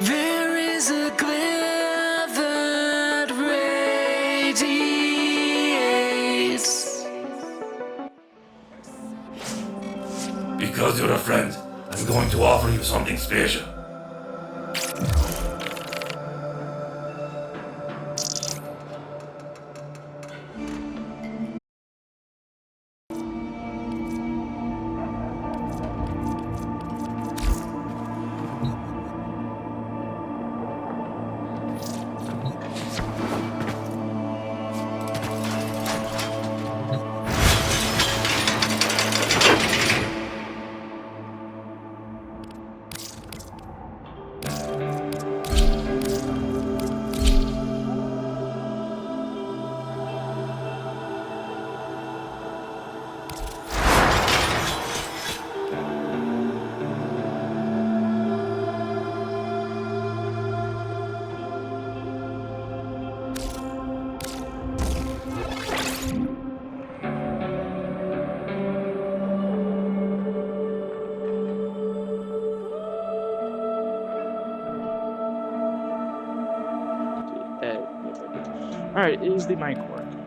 There is a glare that radiates. Because you're a friend, I'm going to offer you something special. Alright, is the mic working?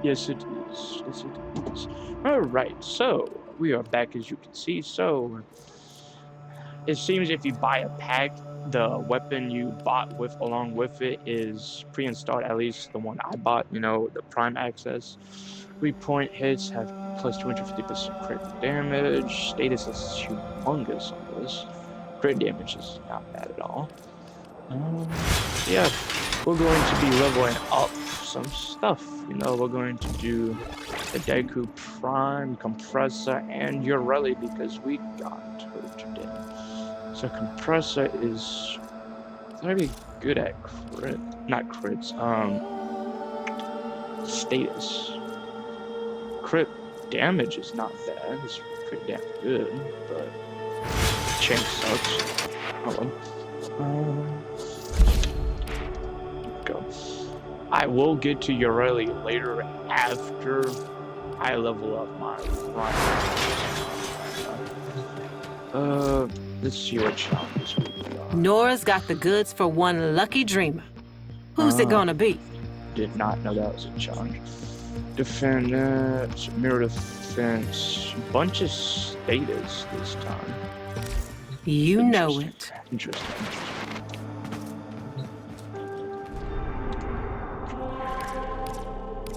Yes, it is. Yes, it is. Alright, so we are back as you can see. So it seems if you buy a pack, the weapon you bought with along with it is pre-installed, at least the one I bought, you know, the Prime Access. 3-point hits have plus 250% crit damage. Status is humongous on this. Crit damage is not bad at all. Yeah, we're going to be leveling up some stuff. You know, we're going to do the Deku Prime, Compressor, and Urelli because we got her today. So Compressor is very good at status. Crit damage is not bad. It's pretty damn good, but Chain sucks. Go. I will get to Urelli later after I level up my Prime. Let's see what challenges we got. Nora's got the goods for one lucky dreamer. Who's it gonna be? Did not know that was a challenge. Defense, mirror defense, bunch of status this time. You know it. Interesting.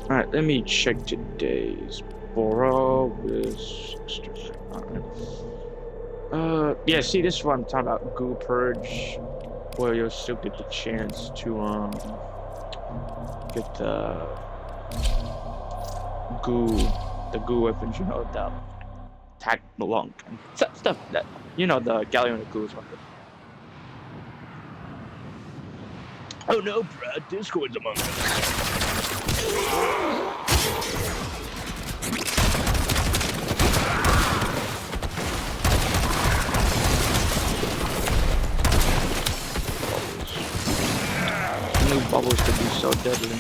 Alright, let me check today's Bora with yeah, see, this is what I'm talking about, Goo Purge, where you'll still get the chance to, get the goo weapons, you know, the attack belong, and stuff that, you know, the Galleon of Goos weapon. Oh no, Brad, Discord's among us. New bubbles could be so deadly.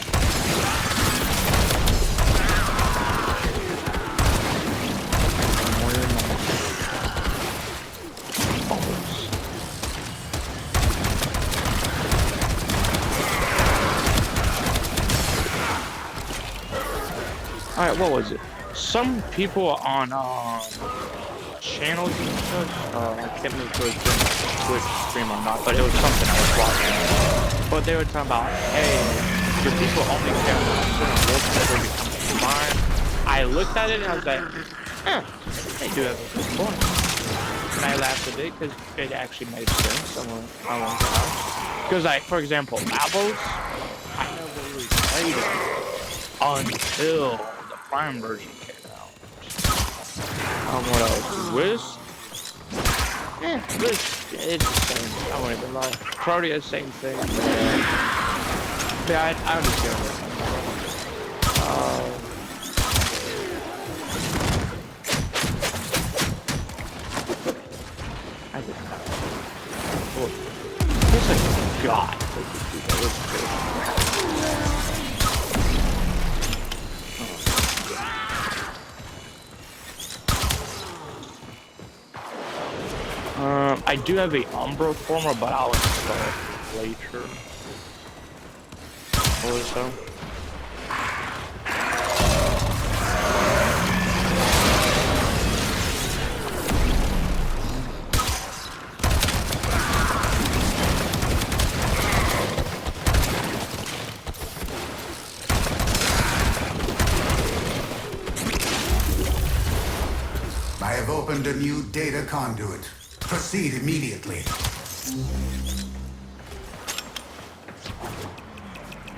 Alright, what was it? Some people on channels and stuff, I can't remember if it was Twitch stream or not, but it was something I was watching. But they were talking about, hey, do people only care about certain wolves that they become mine? I looked at it and I was like, they do have a good point. And I laughed a bit because it actually made sense on one time. Because, like, for example, Labos, I never really played it until the Prime version came out. What else? Wisp? Wisp, it's the same. I won't even lie. Protea, same thing. Yeah, I understand what I didn't know. It's a god. I do have a Umbra former, but I'll install it later. Or so. I have opened a new data conduit. Proceed immediately.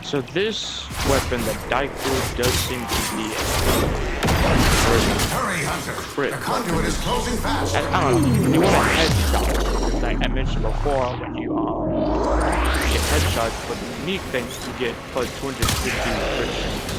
So this weapon, the Daiku, does seem to be Hurry, Hunter! Crit The conduit is closing fast. I don't know. You want a headshot. Like I mentioned before, when you get headshots, but the unique thing is you get plus 250 crit chance.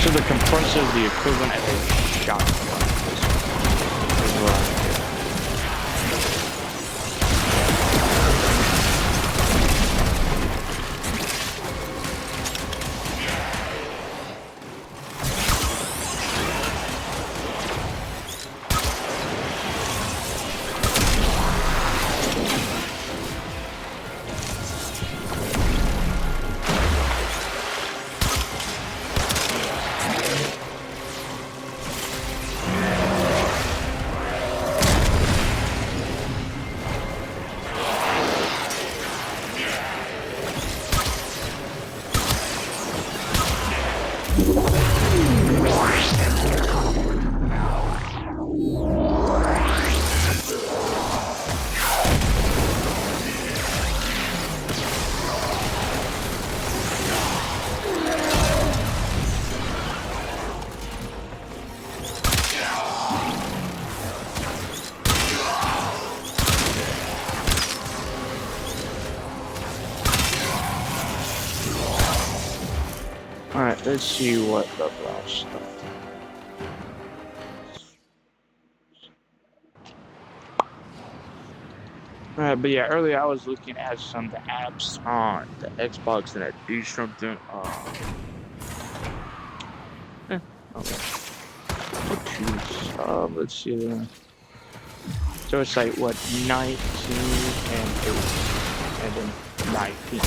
So the compressor is the equivalent of a shotgun. Is what I get. Alright, let's see what the last stuff. Alright, but yeah, earlier I was looking at some of the apps on the Xbox and I do something. Okay. Let's see. So it's like what, 19 and 8, and then 19.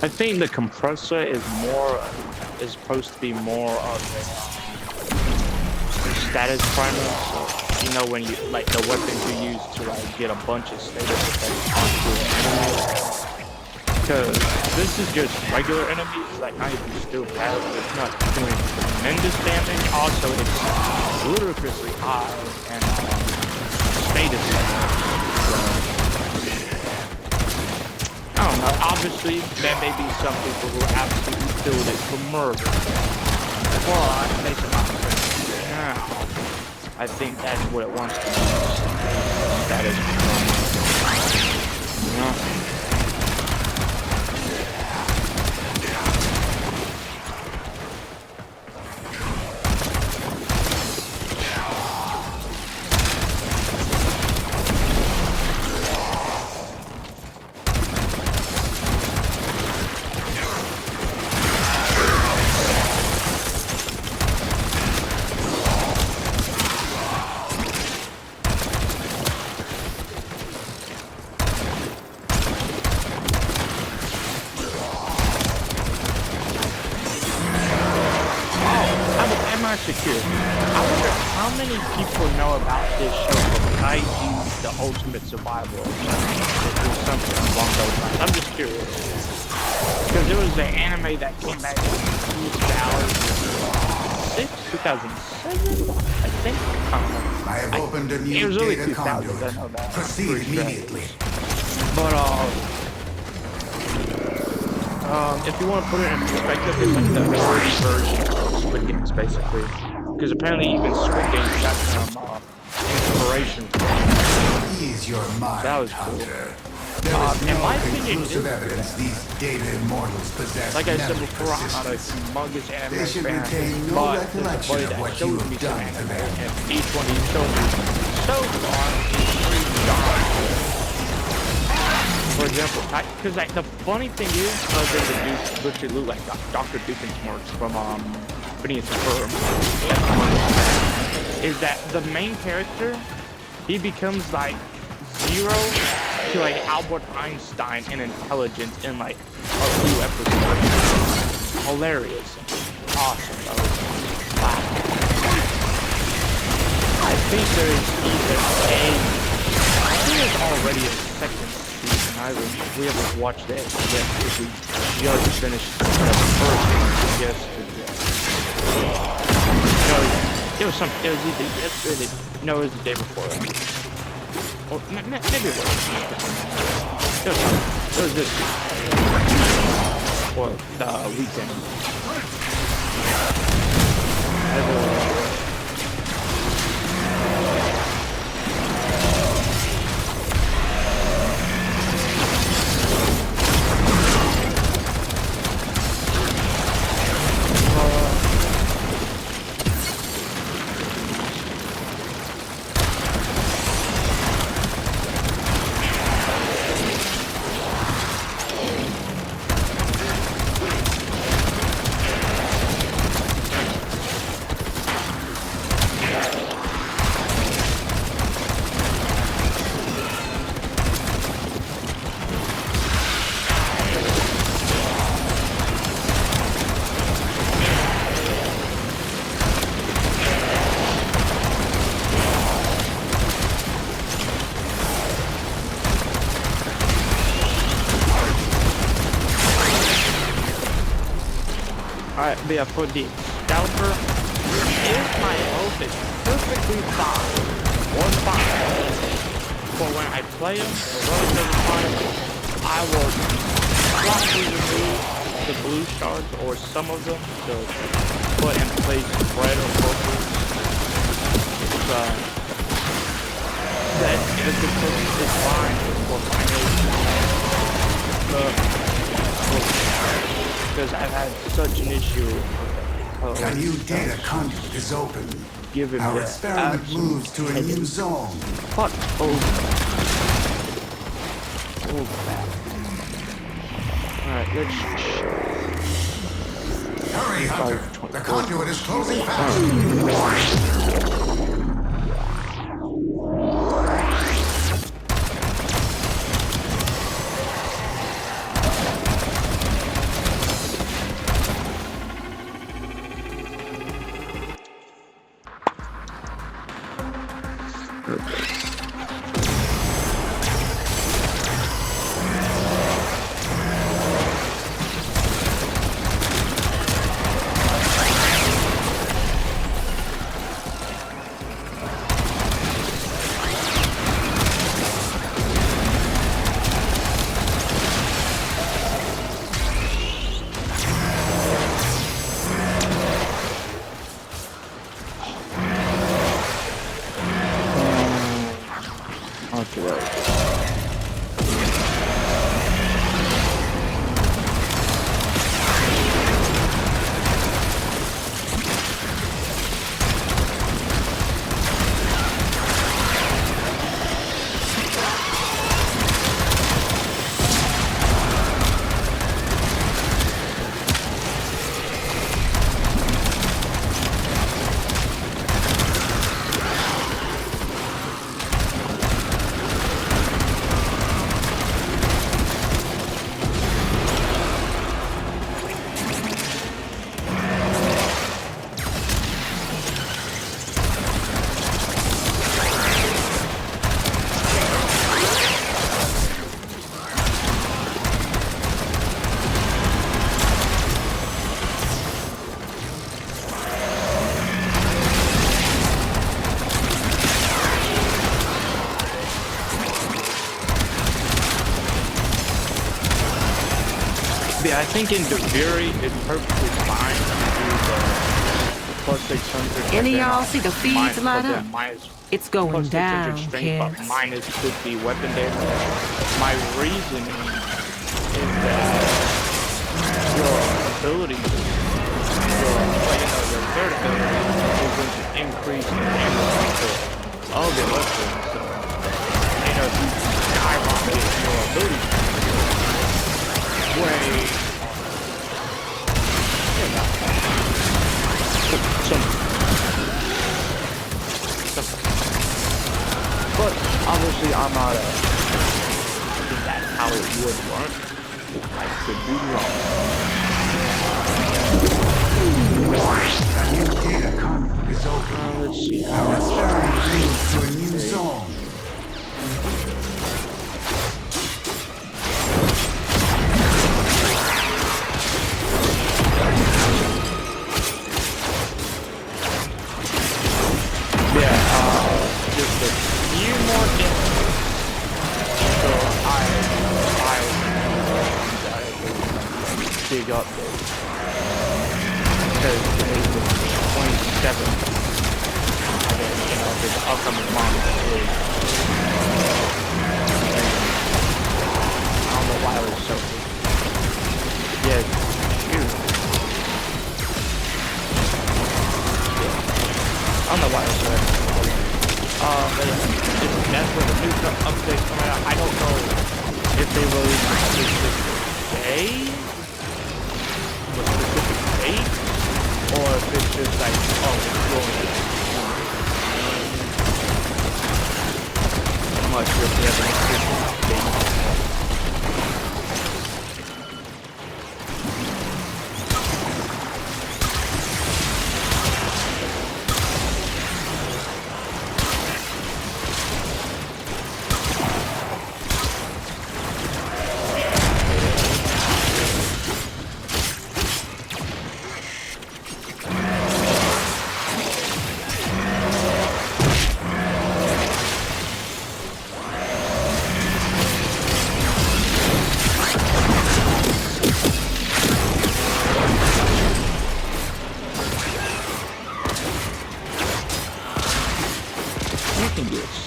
I think the compressor is supposed to be more of a status primer. So you know when you like the weapons you use to like get a bunch of status effects onto an enemy. Because this is just regular enemies, like not even still bad, but it's not doing tremendous damage. Also, it's ludicrously high and status level. I don't know. Obviously, there may be some people who absolutely build it for murder. But based on my experience now, I think that's what it wants to be. That is, you know. Secure. I wonder how many people know about this show from IG, The Ultimate Survival, or something along those lines. I'm just curious. Because there was an anime that came back in 2006, 2007, I think. I don't know. I have opened a It new was early data 2000s, I conduit. know that. Proceed immediately. But, if you want to put it in perspective, it's like the early version of Squid Games, basically. Because apparently even Squid Games got some inspiration from it. Ease your mind, That was cool. Hunter. There is In no my opinion, conclusive it is evidence these data immortals possess. Like I said mental before, I'm not a persistence. humongous anime They should fan, retain no but there's a recollection buddy of that what showed you me have some done to anime, them. and each one he showed me so far is pretty dark. For example, because like the funny thing is, they reduced literally look like Dr. Dukin's marks from Phineas and Ferb. Is that the main character? He becomes like 0 to like Albert Einstein in intelligence in like a few episodes. Hilarious, awesome. Wow. I think there's already a second season. We haven't watched it yet because we just finished the first one yesterday. No, it was either yesterday. No, it was the day before. Or maybe it was. It was this week. Or the weekend. Alright, but yeah, for the Scalper, if my health is perfectly fine, or fine, for when I play him, or relatively fine, I will probably remove the blue shards, or some of them, to put in place red or purple. That if the person is fine, or because I've had such an issue with A new data conduit is open. Given Our the experiment absolute moves to a new headache. zone. Fuck over. Oh crap. Alright, let's Hurry, Hunter. The conduit is closing fast. I think in Deviri, it's perfectly fine to do the plus 600. Any of y'all see the feeds light up? It's going Plus 600 down, strength, but kids. minus 50 weapon damage. My reasoning is that your ability, your third ability is going to increase the damage of the weapon. So, if you skyrocket your ability way, but obviously I'm not I think that's how it would work. I could be wrong. A new data conduit is open. Let's see. Our experiment leads to a new zone. Just a few more days. So big update. Because today's the 27th. And then, this upcoming month is. I don't know why it was so big. Yeah, shoot. I don't know why it was so big. But yeah, that's where the new update coming out. I don't know if they release a specific day, a specific date, or if it's just like, it's rolling. I'm not sure if they have an official date.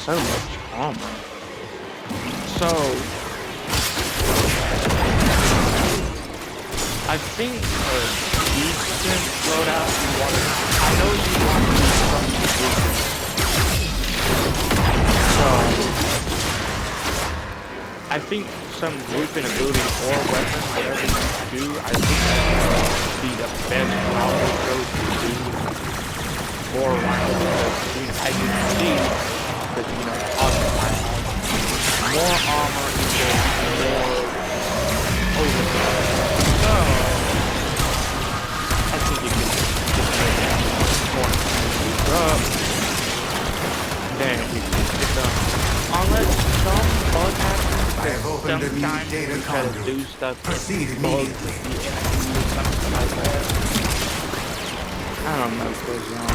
So much armor. So I think a decent loadout you want to, I know you want to use some positions. So I think some grouping ability or weapon, whatever you do, I think that would be the best route to go to do for a while, because I can see that, more armor equals more overkill. So, I think you can just make that more up. Then you can get them. Unless some bug happens, I have opened a new sometimes data you try to do conduit. stuff Proceed that bugs immediately. something like that. I don't know what goes on.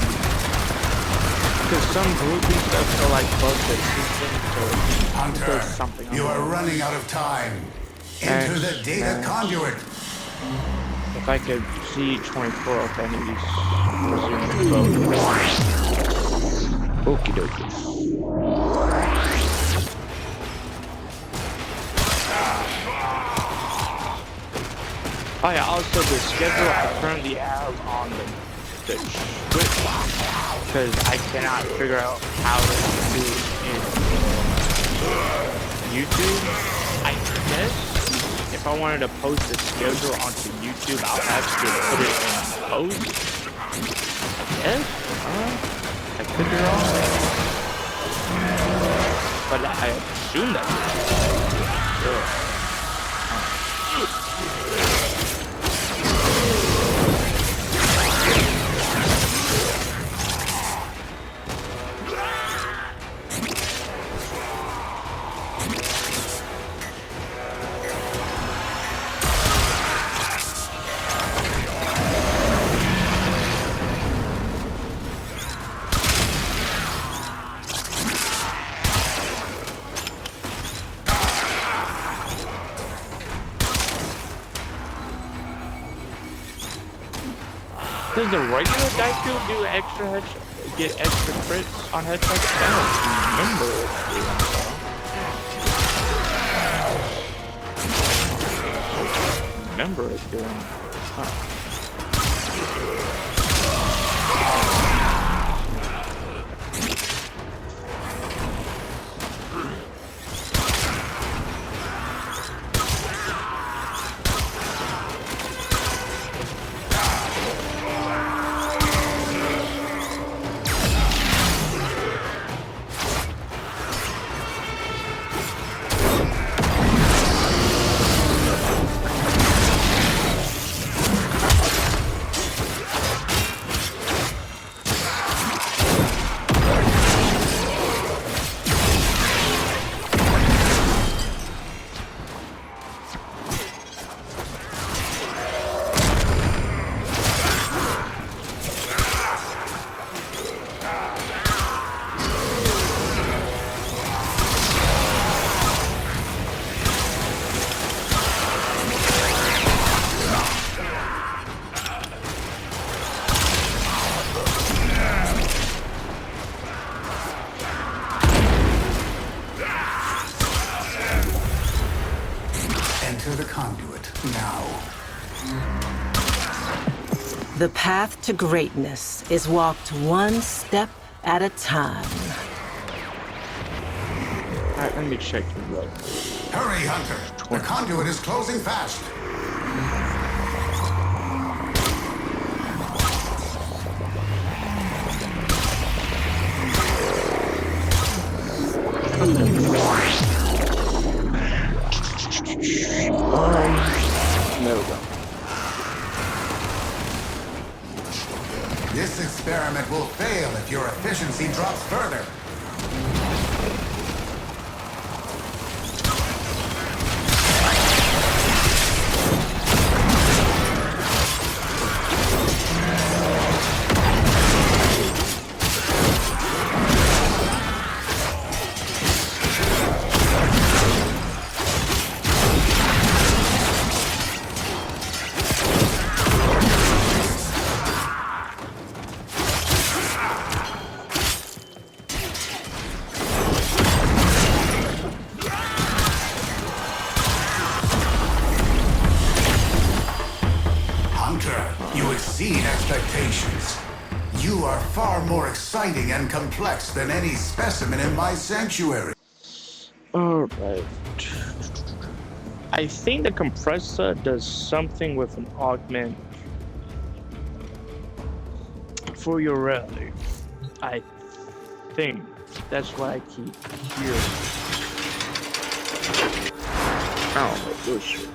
Because some grouping stuff are like bugs that system, so it Hunter, does something. you are running out of time. Enter the data conduit. If I could see 24 of any of these resume vote. Okie dokie. Oh yeah, also the schedule I currently have on the Twitch, because I cannot figure out how to do it in YouTube. I guess if I wanted to post the schedule onto YouTube, I'll have to put it in post. I guess? I could be wrong. But I assume that's sure. Does the regular dice tool do extra headshot, get extra crits on headshots? I don't remember it doing so. Remember it doing. Huh. Enter the conduit now. The path to greatness is walked one step at a time. Alright, let me check your road. Hurry, Hunter. The conduit is closing fast. There we go. This experiment will fail if your efficiency drops further. You exceed expectations. You are far more exciting and complex than any specimen in my sanctuary. Alright. I think the compressor does something with an augment for your rally. I think that's what I keep hearing. I don't know this.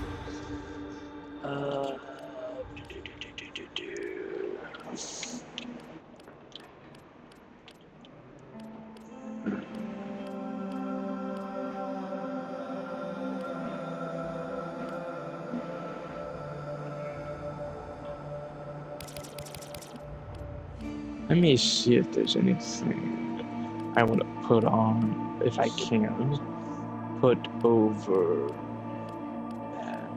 Let me see if there's anything I want to put on, if I can, put over that.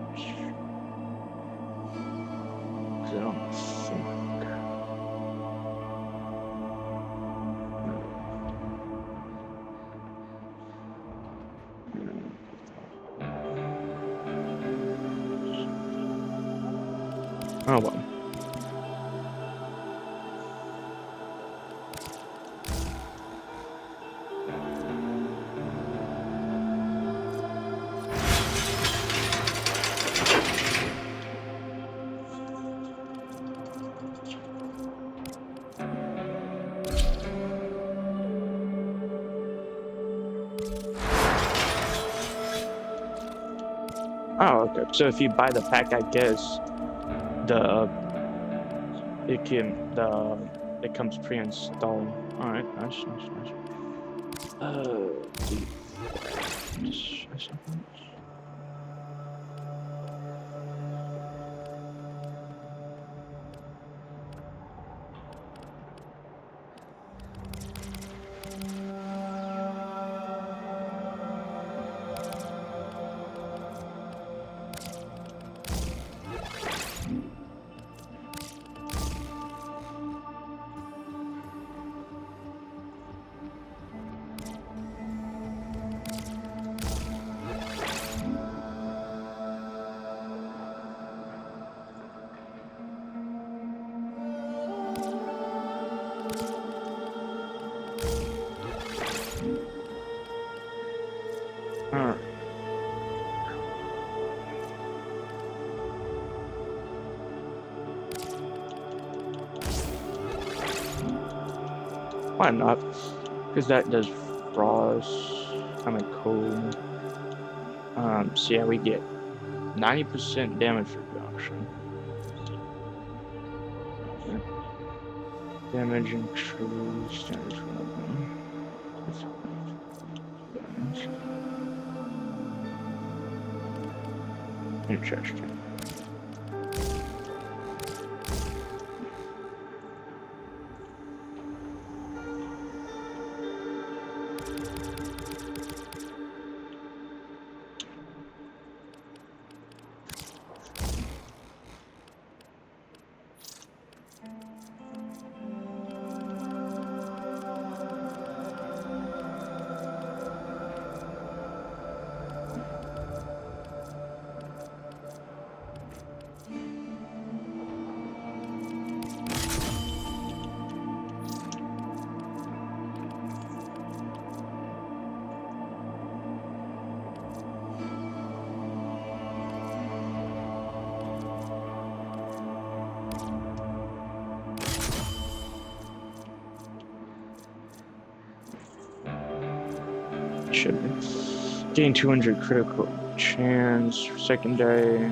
'Cause I don't think. Oh well. Oh, okay. So if you buy the pack, I guess it comes pre-installed. All right, nice. Why not? Because that does frost. Kind of cool. So yeah, we get 90% damage reduction. Damage increase. Damage damage. Interesting. Should be. Gain 200 critical chance. Secondary.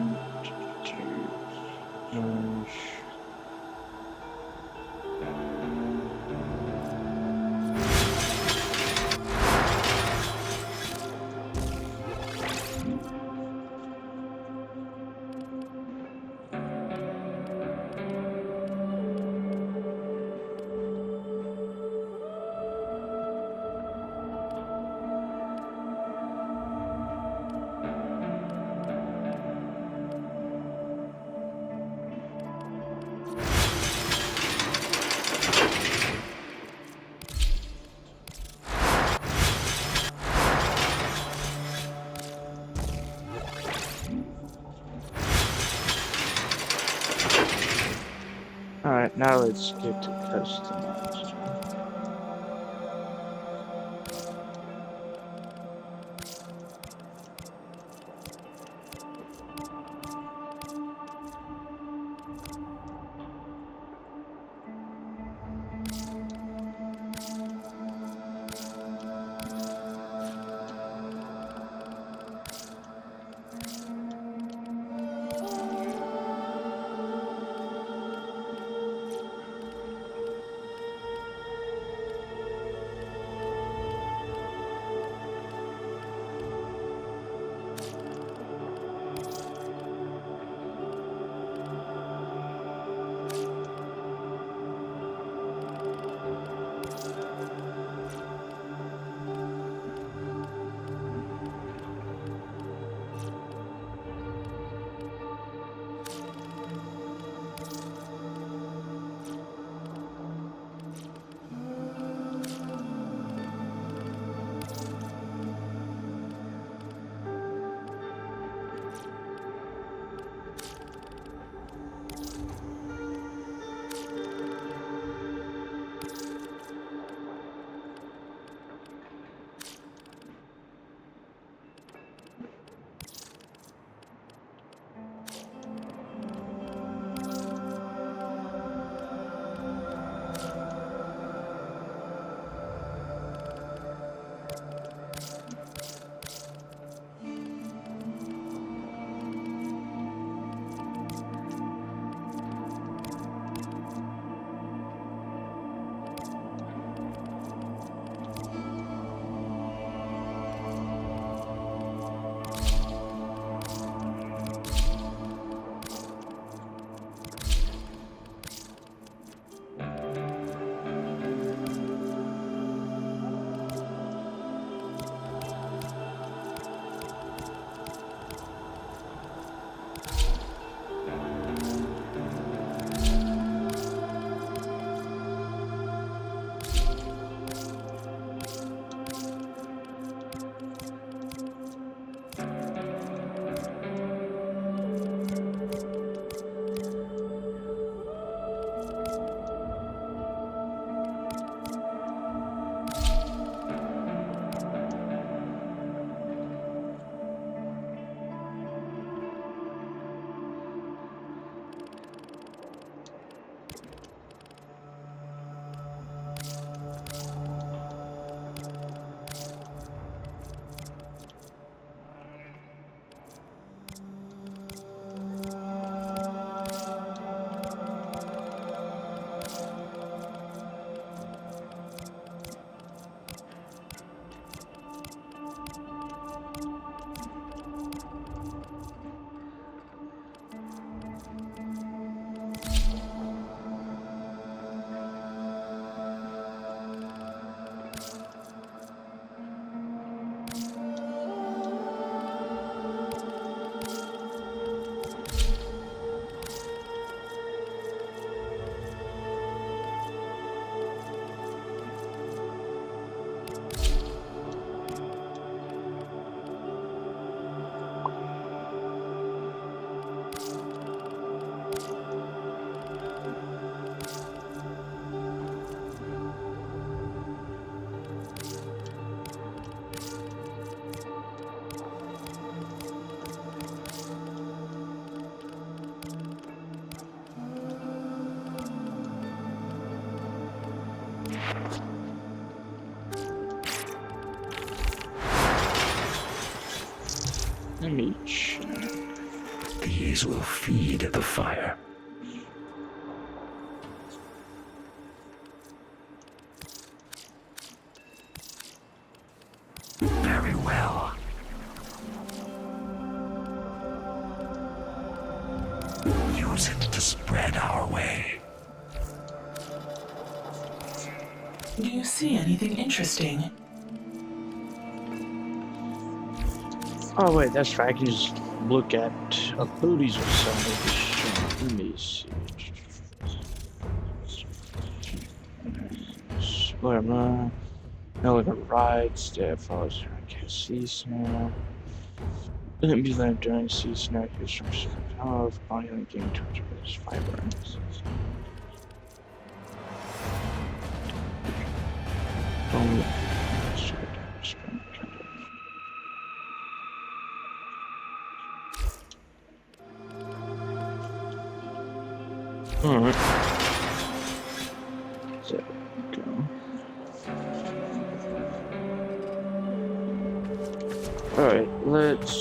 Alright, now let's get to customize. Let me check. These will feed the fire. Very well. Use it to spread our way. Do you see anything interesting? Oh wait, that's right. I can just look at abilities or something. Let me see. Where am I? No, look at rides. There, follows. I can't see snow. Didn't be left during sea snow. Here's some power of body on game torture with his fiber. Alright. There we go. Alright, let's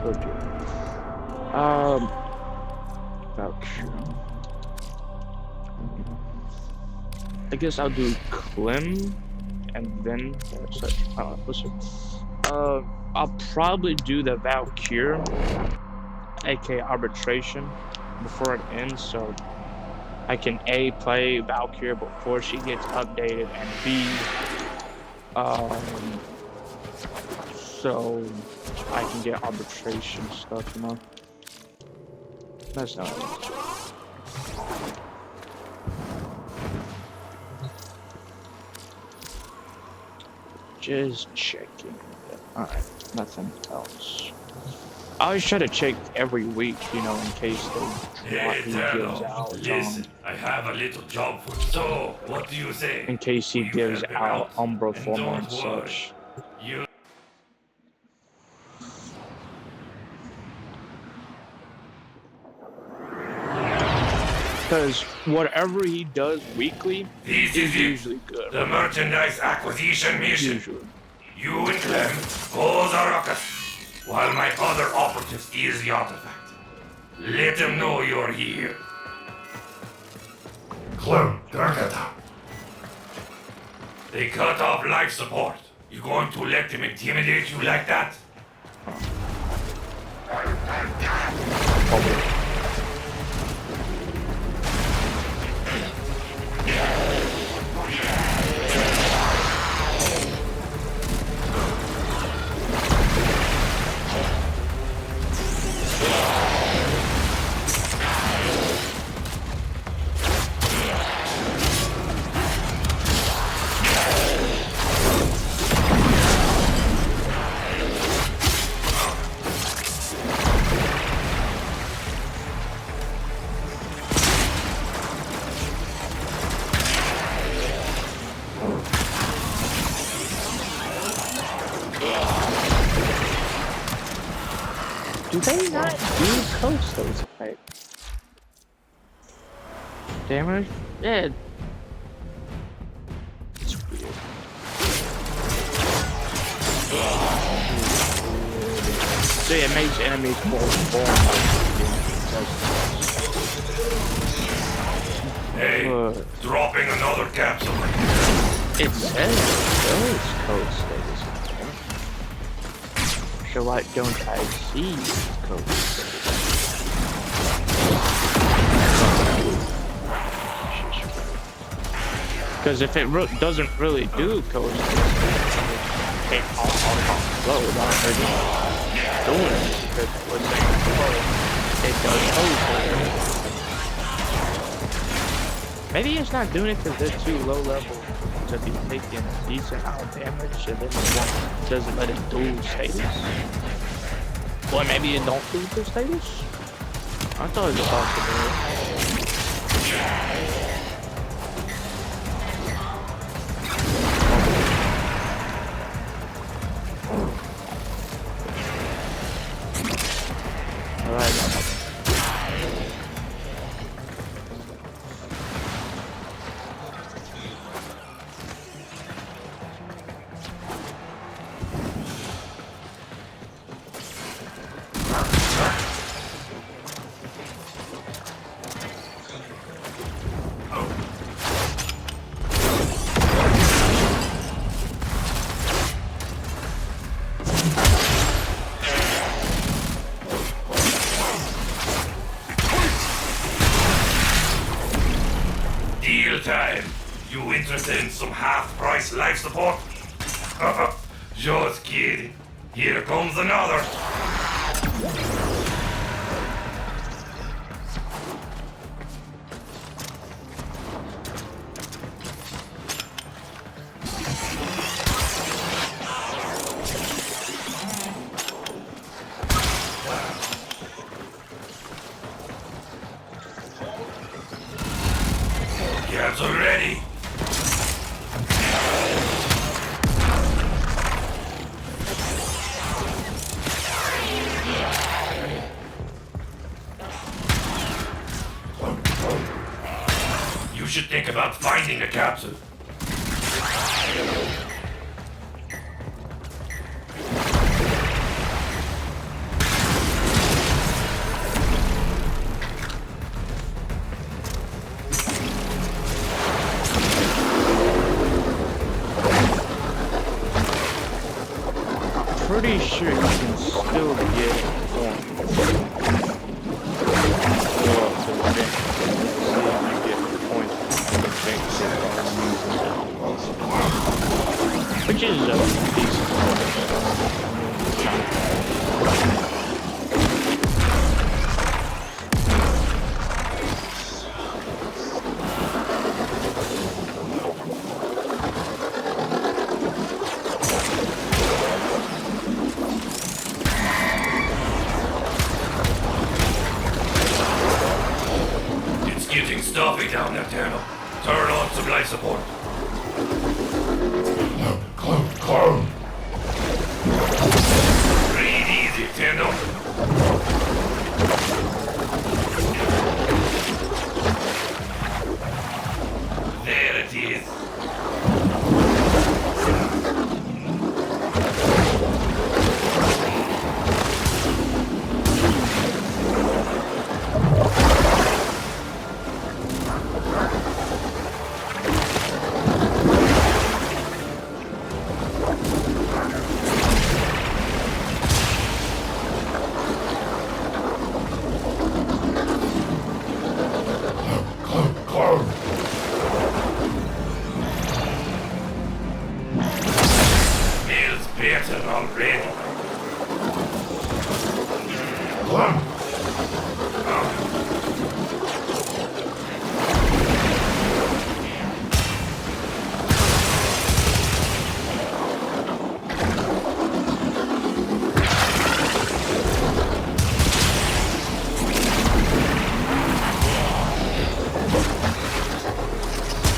go do voucher. I guess I'll do Clem and then I'll probably do the Valkyr, aka arbitration, before it ends, so I can A, play Valkyr before she gets updated, and B, so I can get arbitration stuff, you know? That's not it. Just checking. Alright, nothing else. I always try to check every week, you know, in case he gives out. Listen, I have a little job for you. So, what do you say? In case he Will you gives help him out Umbra And form don't and worry, such. You Because whatever he does weekly This is is it. usually good. The merchandise acquisition mission. Usually. You and Clem cause a ruckus, while my other operative steals the artifact. Let him know you're here. Clem, don't get that. They cut off life support. You going to let them intimidate you like that? Do they not do coastals right? Damage? Yeah. It's weird. So yeah, it makes enemies more Hey, dropping another capsule. It says those coastals. So why don't I see these coastals? Because if it doesn't really do coastals, hey, I'll slow down doing it because it was saying, oh, it does coastals. Maybe it's not doing it because they're too low level to be taking a decent amount of damage, and then it doesn't let it dual status. Or maybe it don't do the status? I thought it was possible. Alright, Deal time. You interested in some half-price life support? Just kidding. Here comes another. Capsule ready. You should think about finding a capsule. Pretty sure you can still get points. Well, to the bench. See if you get points from the bench which is decent. It's getting stuffy down there, Tano. Turn on some life support. Breathe easy, Tano. There it is. Smells better already.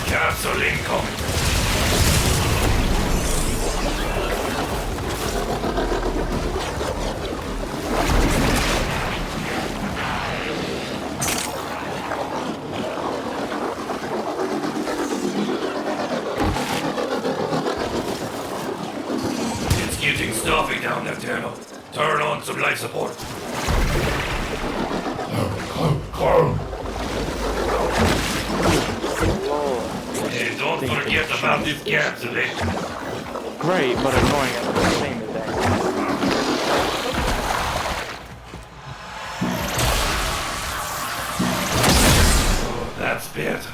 Capsule incoming. It's getting stuffy down there, Tano. Turn on some life support. Hey, don't forget about this capsule. Great, but annoying at the same time. That's better.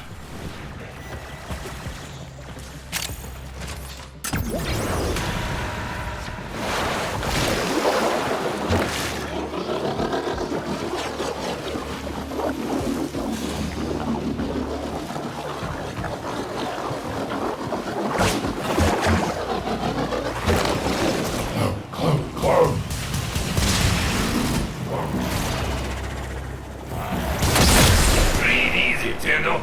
Breathe easy, Tendo.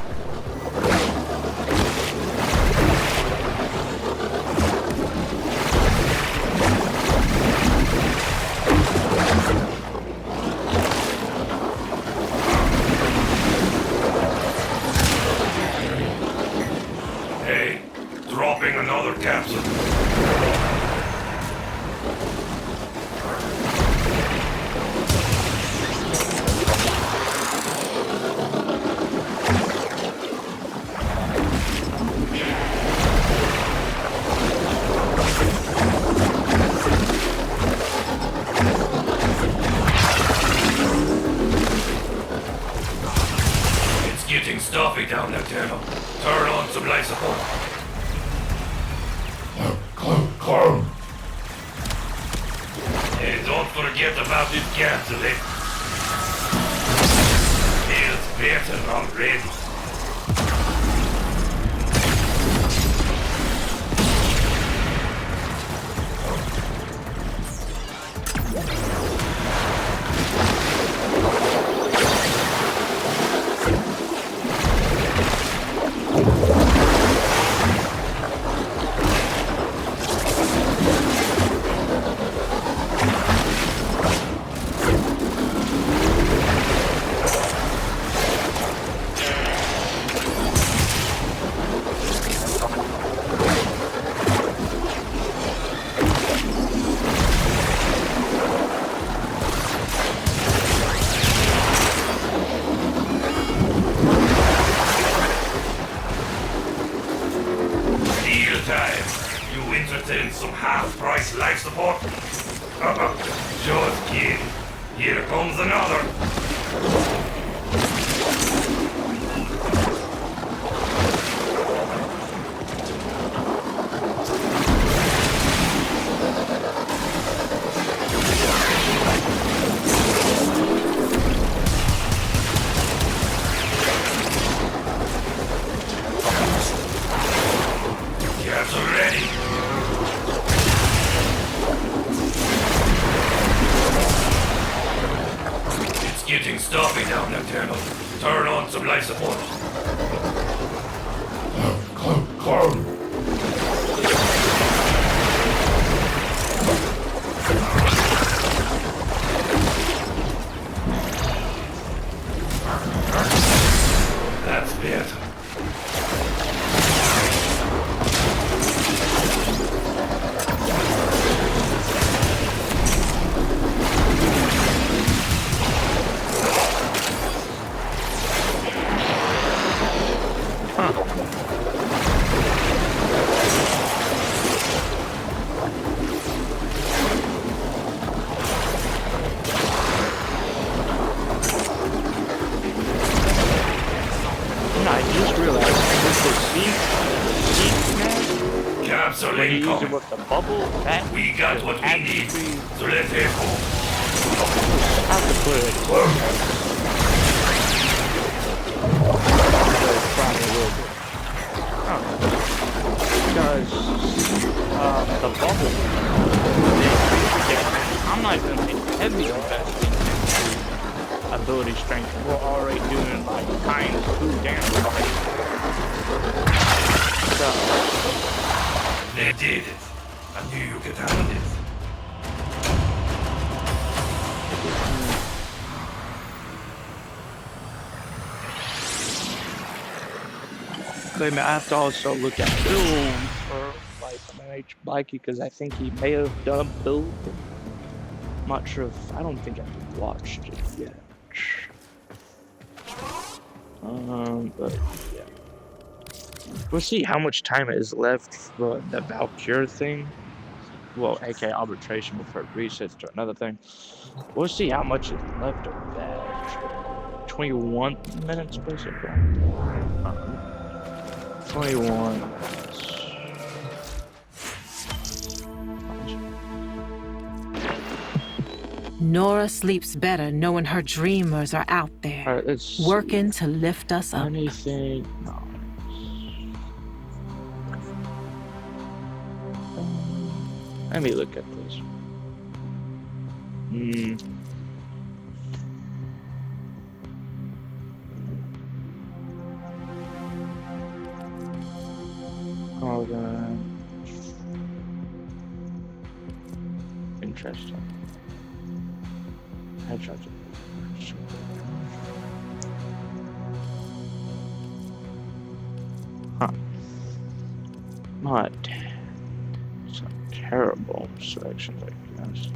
Hey, dropping another capsule. It's getting stuffy down there, Tano. Colonel. Turn on some life support. Hey, don't forget about this castle, eh? Feels better already. Interested in some half-price life support? Just kidding. Here comes another. Caps are ready. It's getting stuffy down there, Colonel. Turn on some life support. That's better. I just realized with the seat mask, Caps are when you ready, use it coming. with the bubble, that We got what we need, actually so let's head home. how to put it. Probably a little bit. I don't know. Because the bubble, I'm not even a heavy investment ability strength. We're already doing like kind of 2 damage. So They did it. I knew you could handle this. I have to also look at build for like MH Bikey because I think he may have done a build. I'm not sure if I don't think I've watched it yet. But yeah. We'll see how much time is left for the Valkyr thing. Well, aka arbitration before it resets to another thing. We'll see how much is left of that. 21 minutes basically. 21 minutes. Nora sleeps better knowing her dreamers are out there, Alright, let's working to lift us up. anything. No. Let me look at this. Hold on. Interesting. Headshots. Huh. Not terrible selections, I guess.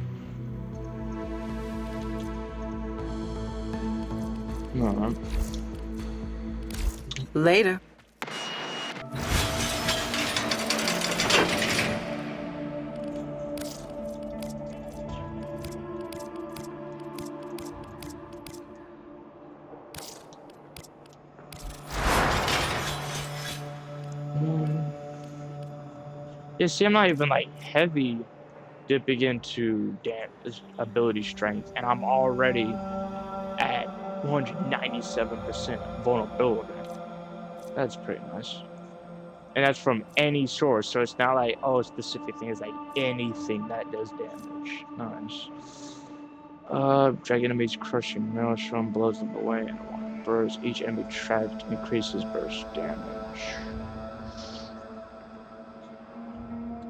No. Later. Yeah, see, I'm not even like heavy dipping into ability strength, and I'm already at 197% vulnerability. That's pretty nice. And that's from any source, so it's not like, oh, a specific thing. It's like anything that does damage. Nice. Drag enemies crushing maelstrom, blows them away, and one burst. Each enemy tracked increases burst damage.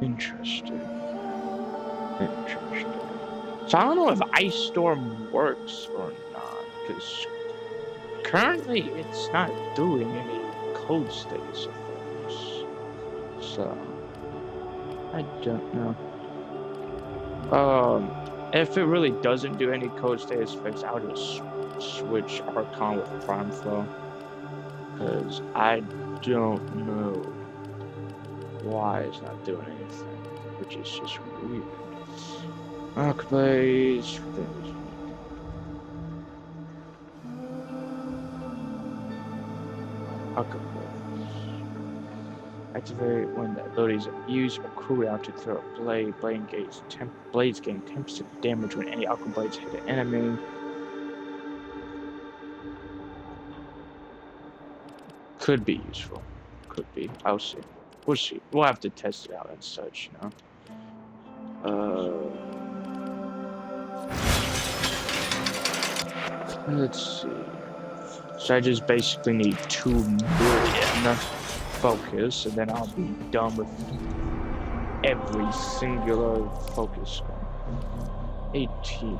Interesting. Interesting. So I don't know if Ice Storm works or not, because currently it's not doing any code status effects. So I don't know. If it really doesn't do any code status effects, I'll just switch Archon with Prime Flow, because I don't know why it's not doing anything, which is just weird. Archblaze. Activate when the ability is used or cooldown to throw a blade. Blades gain 10% damage when any alchemy blades hit an enemy. Could be useful. Could be. I'll see. We'll see. We'll have to test it out and such, you know. Let's see. So I just basically need 2 million focus, and then I'll be done with every singular focus gun. 18.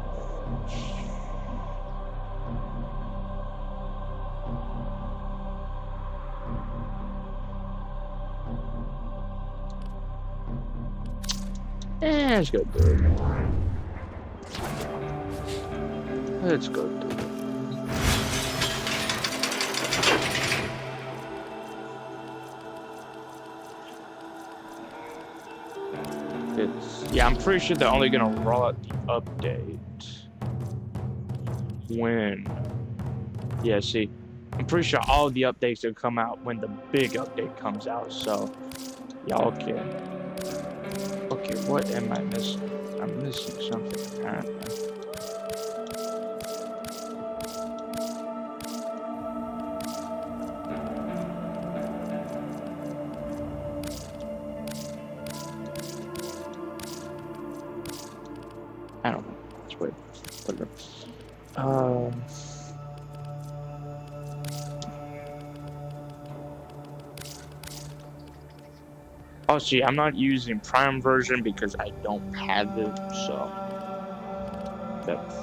Let's go do it. Let's go do it. Yeah, I'm pretty sure they're only gonna roll out the update when. Yeah, see, I'm pretty sure all the updates will come out when the big update comes out. So, y'all can. Okay, what am I missing? I'm missing something apparently. I don't know. Let's wait. Whatever. Oh, see, I'm not using Prime version because I don't have it, so that's.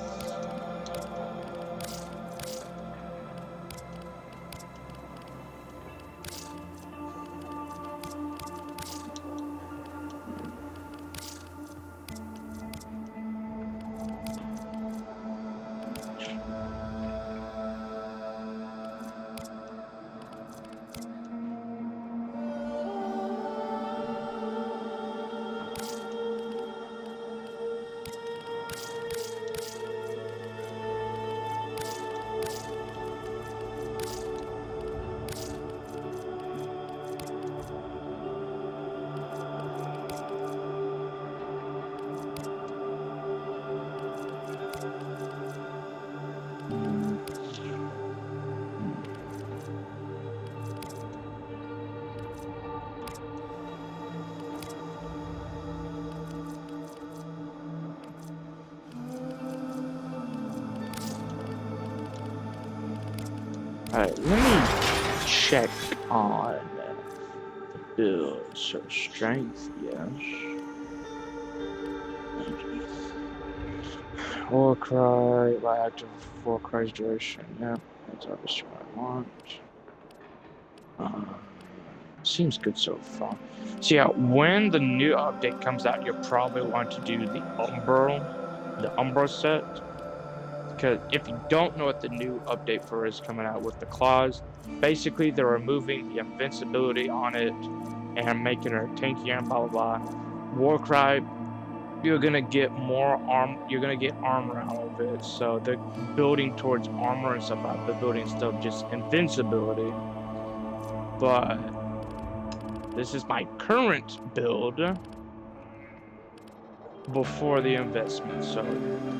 Alright, let me check on the build. So strength, yes. Warcry, by active Warcry's duration, yep, that's obviously what I want. Seems good so far. So yeah, when the new update comes out, you'll probably want to do the Umbra set. Because if you don't know what the new update for is coming out with the claws, basically they're removing the invincibility on it and making her tankier and blah blah blah. Warcry, you're gonna get more you're gonna get armor out of it. So they're building towards armor and stuff like that. They're building stuff just invincibility. But This is my current build before the investment, so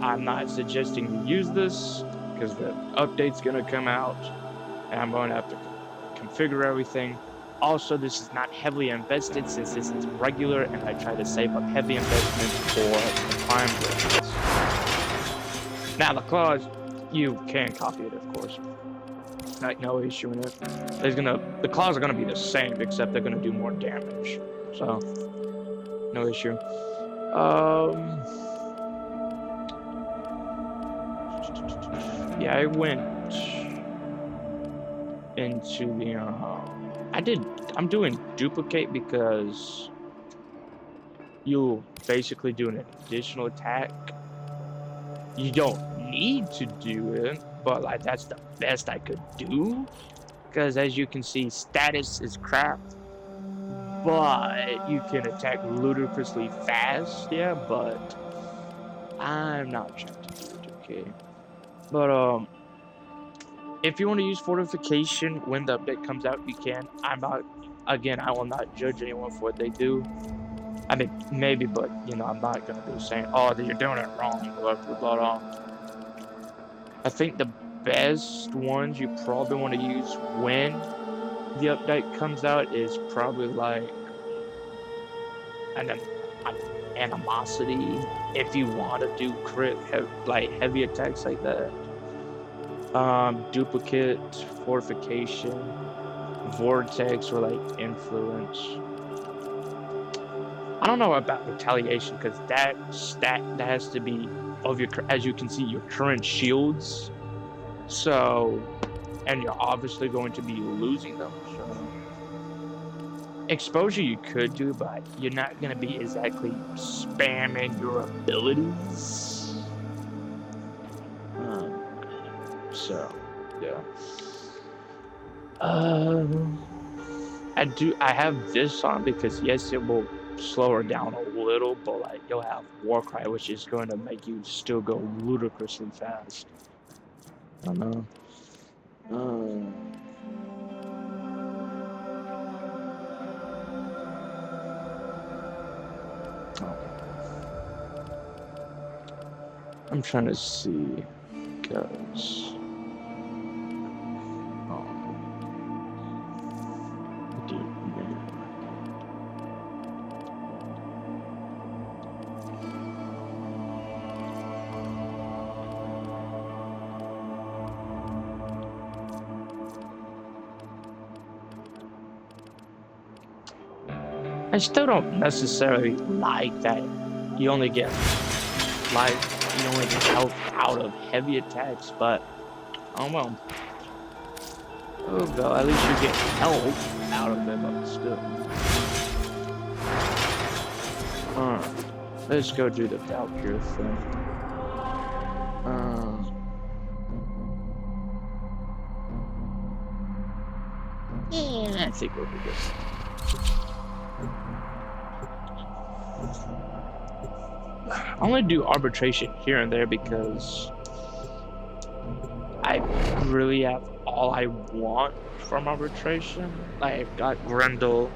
I'm not suggesting you use this because the update's gonna come out and I'm going to have to configure everything. Also, this is not heavily invested since this is regular, and I try to save up heavy investments for the prime builds. Now the claws, you can copy it, of course. Like, no issue in it. The claws are gonna be the same, except they're gonna do more damage. So, no issue. Yeah, I went into the I'm doing duplicate because you basically do an additional attack. You don't need to do it, but like that's the best I could do, because as you can see, status is crap, but you can attack ludicrously fast. Yeah, but I'm not trying to do it, okay? But if you want to use fortification when the update comes out, you can. I will not judge anyone for what they do. I mean, maybe, but, you know, I'm not going to be saying, oh, that you're doing it wrong. But I think the best ones you probably want to use when the update comes out is probably like an animosity, if you want to do heavy attacks like that. Duplicate, fortification, vortex, or like influence. I don't know about retaliation because that has to be of your, as you can see, your current shields. So, and you're obviously going to be losing them. So, exposure you could do, but you're not going to be exactly spamming your abilities. So, yeah. I have this on because yes, it will slow her down a little, but like you'll have Warcry, which is going to make you still go ludicrously fast. I don't know. I'm trying to see, because I still don't necessarily like that you only get health out of heavy attacks, but oh well. Oh well, at least you get health out of them, but still. Let's go do the Valkyrie thing. Yeah, I think we'll be good. I only do arbitration here and there because I really have all I want from arbitration. I've got Grendel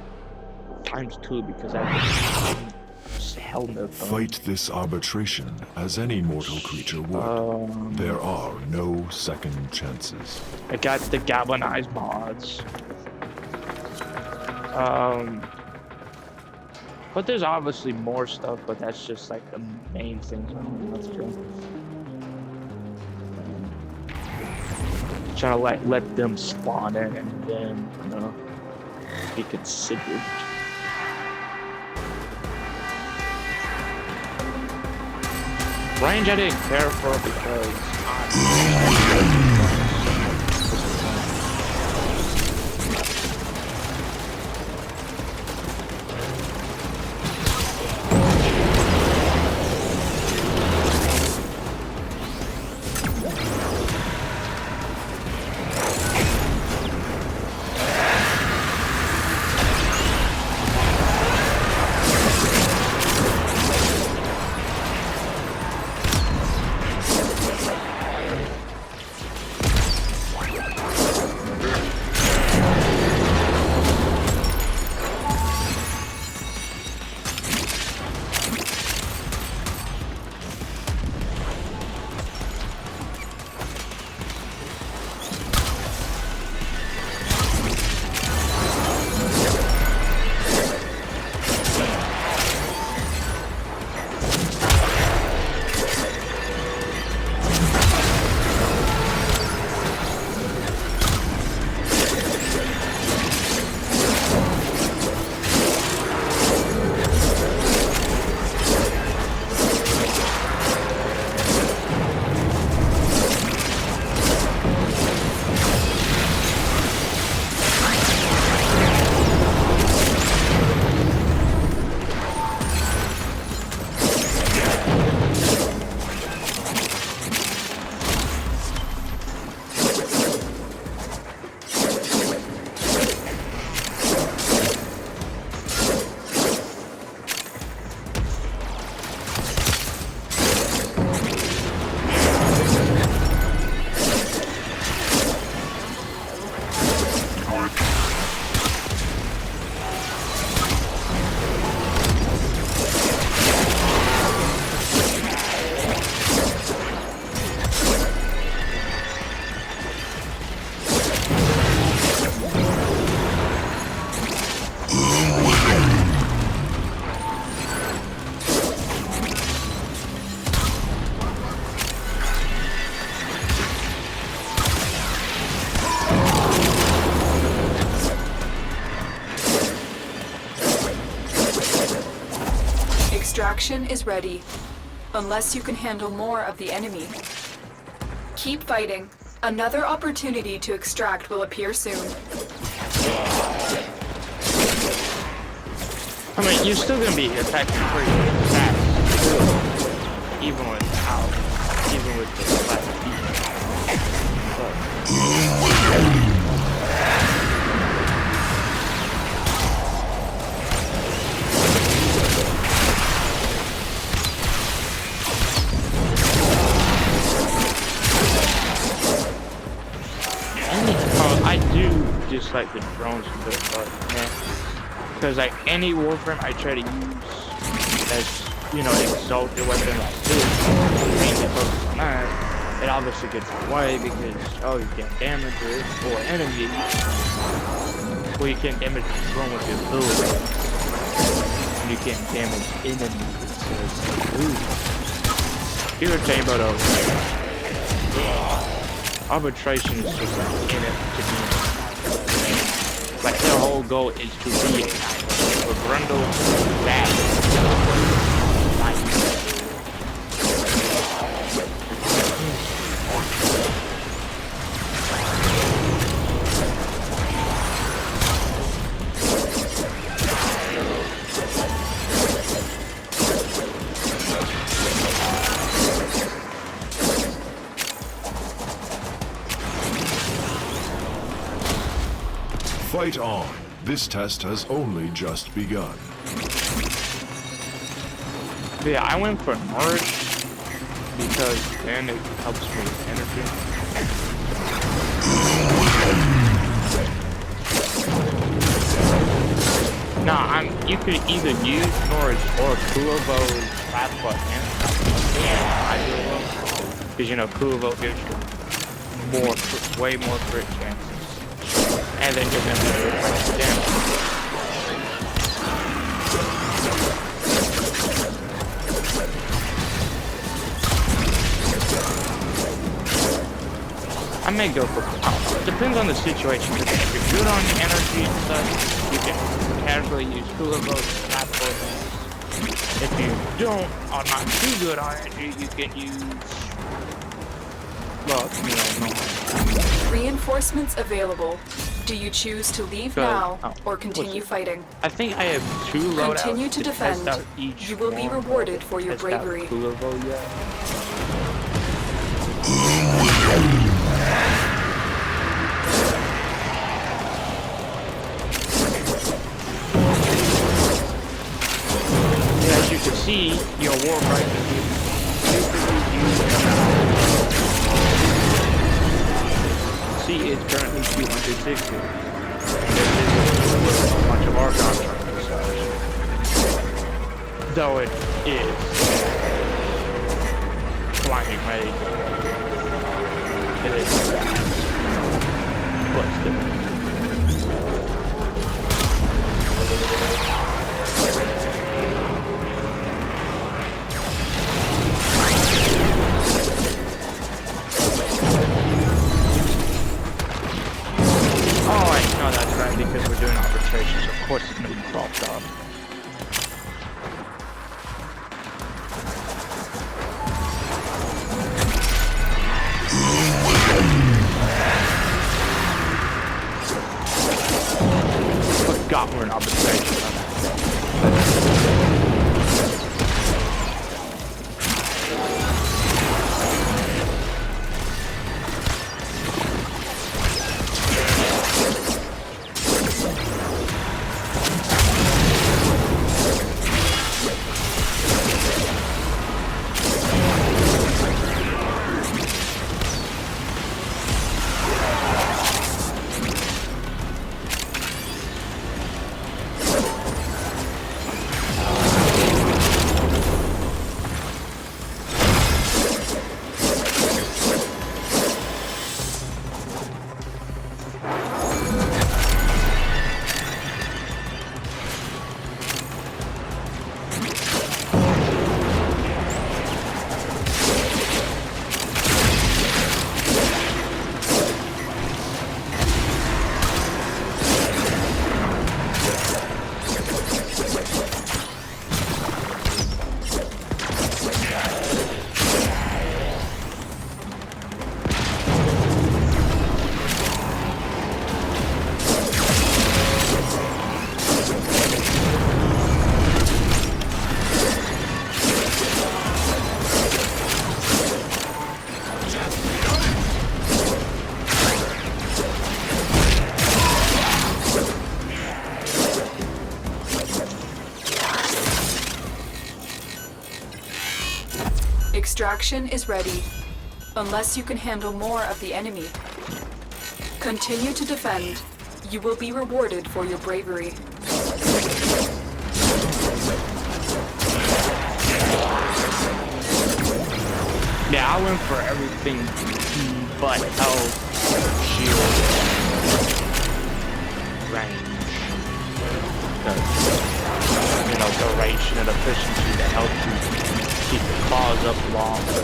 ×2 because I have helmet. Fight this arbitration as any mortal creature would. There are no second chances. I got the galvanized mods. But there's obviously more stuff, but that's just like the main things. Let's go. Trying to like let them spawn in and then, you know, be considered. Range I didn't care for because Extraction is ready. Unless you can handle more of the enemy. Keep fighting. Another opportunity to extract will appear soon. I mean, you're still gonna be attacking pretty fast, even with the flat feet. I do dislike the drones a bit, but man, because like any Warframe I try to use as, you know, exalted weapon like this, mainly focus on that, it obviously gets away because, oh, you can't damage it or enemy, or you can't damage the drone with your ability, and you can't damage enemies, so it's like, ooh. Irritating, but arbitration is just like in it to be. Like their whole goal is to be a for Grundle that. Fight on. This test has only just begun. Yeah, I went for merge because then it helps me with energy. Nah, you could either use merge or Kulovo's flat button. Because you know Kulovo gives you way more crit chances. And then give them the damage. I may go for, it depends on the situation. If you're good on energy and stuff, you can casually use Kulovo's flat buttons. If you don't, or not too good on energy, you can use, well, you know, no. Reinforcements available. Do you choose to leave now or continue fighting? I think I have 2 loadouts. Continue to defend. Test out each you will be rewarded for your bravery. Kulovo yet. As you can see, your Warframe is see, it's currently 260. And this is a bunch of our contracts. Though it is flying ready. It is. But still. No, that's right, because we're doing arbitrations, of course it's going to be propped up. Forgot we're in arbitration. Extraction is ready, unless you can handle more of the enemy. Continue to defend. You will be rewarded for your bravery. Yeah, I went for everything but health, shield, range. Duration and efficiency that helps you keep the claws up longer.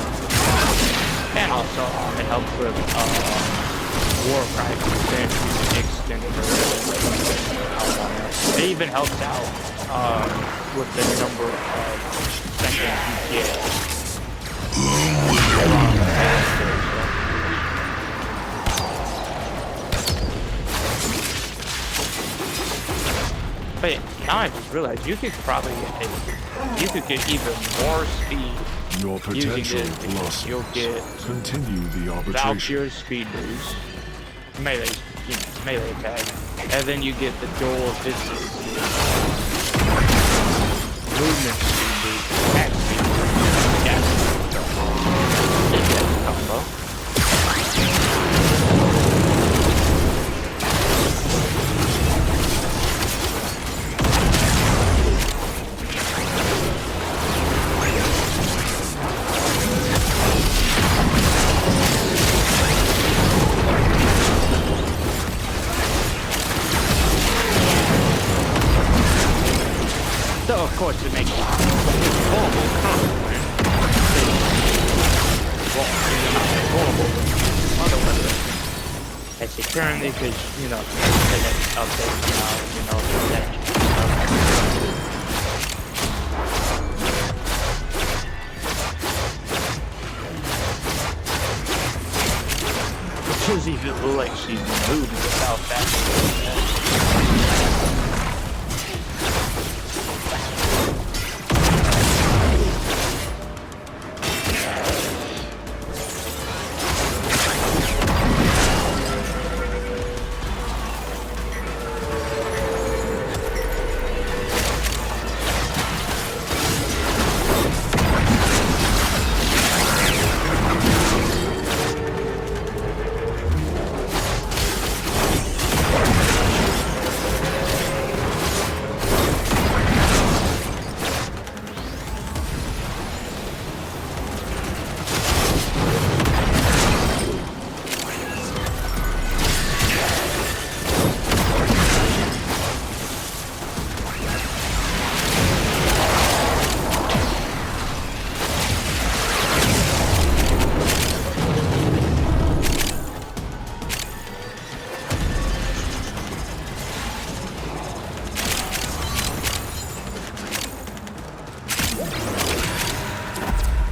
And also, it helps with Warframe, extended duration. It even helps out with the number of seconds you get. But now I just realized you could probably get even more speed. Your potential using this. blossoms. You'll get Continue the arbitration. Valkyrie speed boost, melee attack, and then you get the dual distance, movement speed boost, attack speed boost, gas combo. So of course it makes it vulnerable as it currently, because the next update now, it doesn't even look like she's moving without that.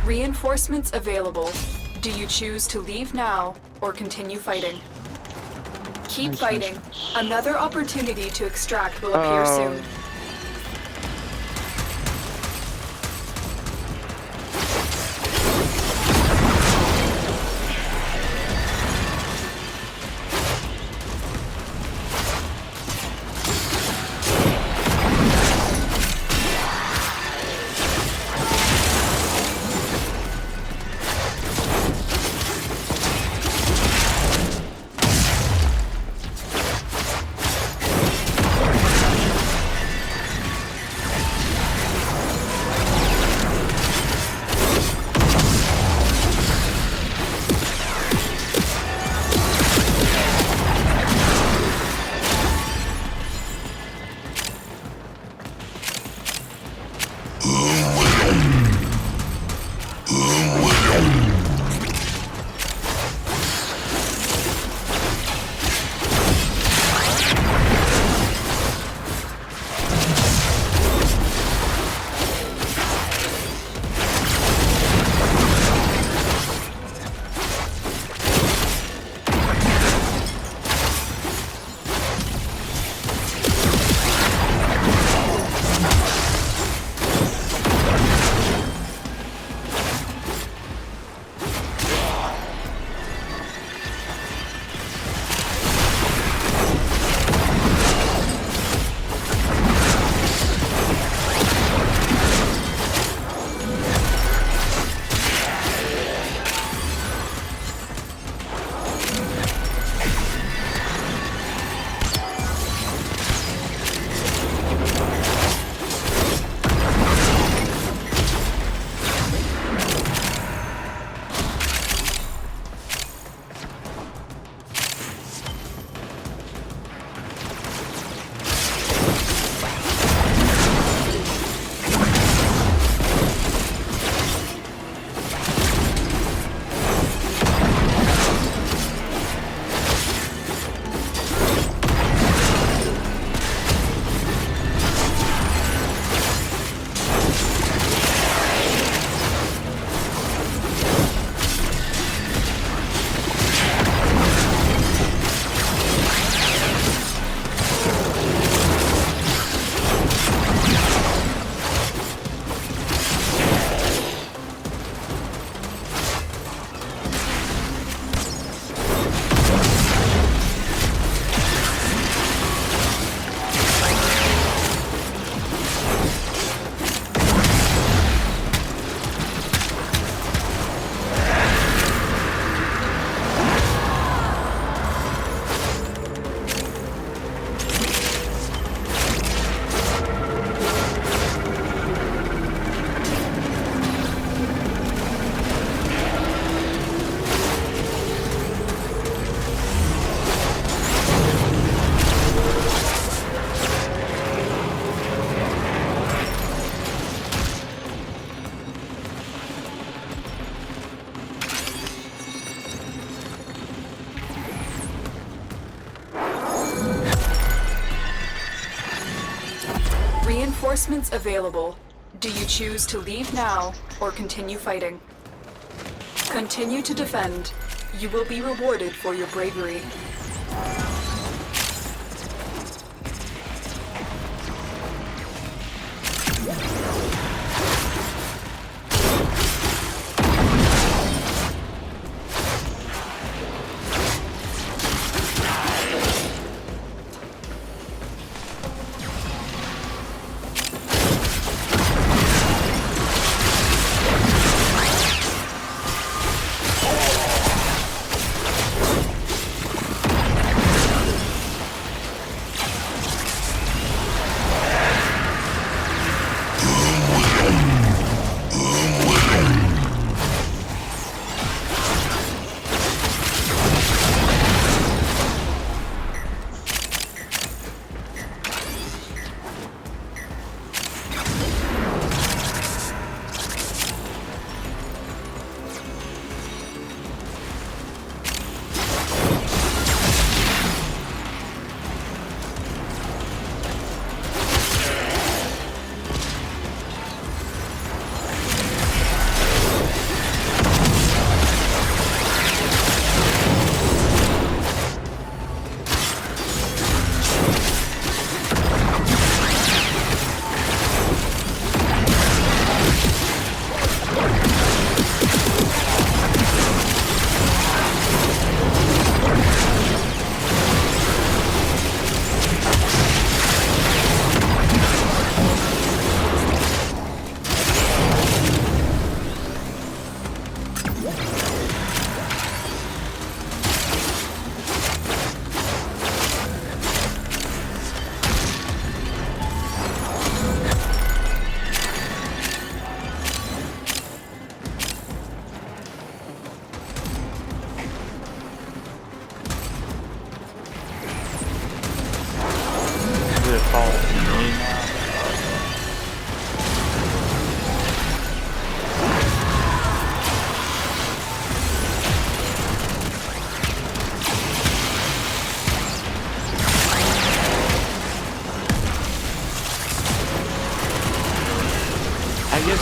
Reinforcements available. Do you choose to leave now or continue fighting? Keep fighting. Another opportunity to extract will appear soon. Reinforcements available. Do you choose to leave now or continue fighting? Continue to defend. You will be rewarded for your bravery.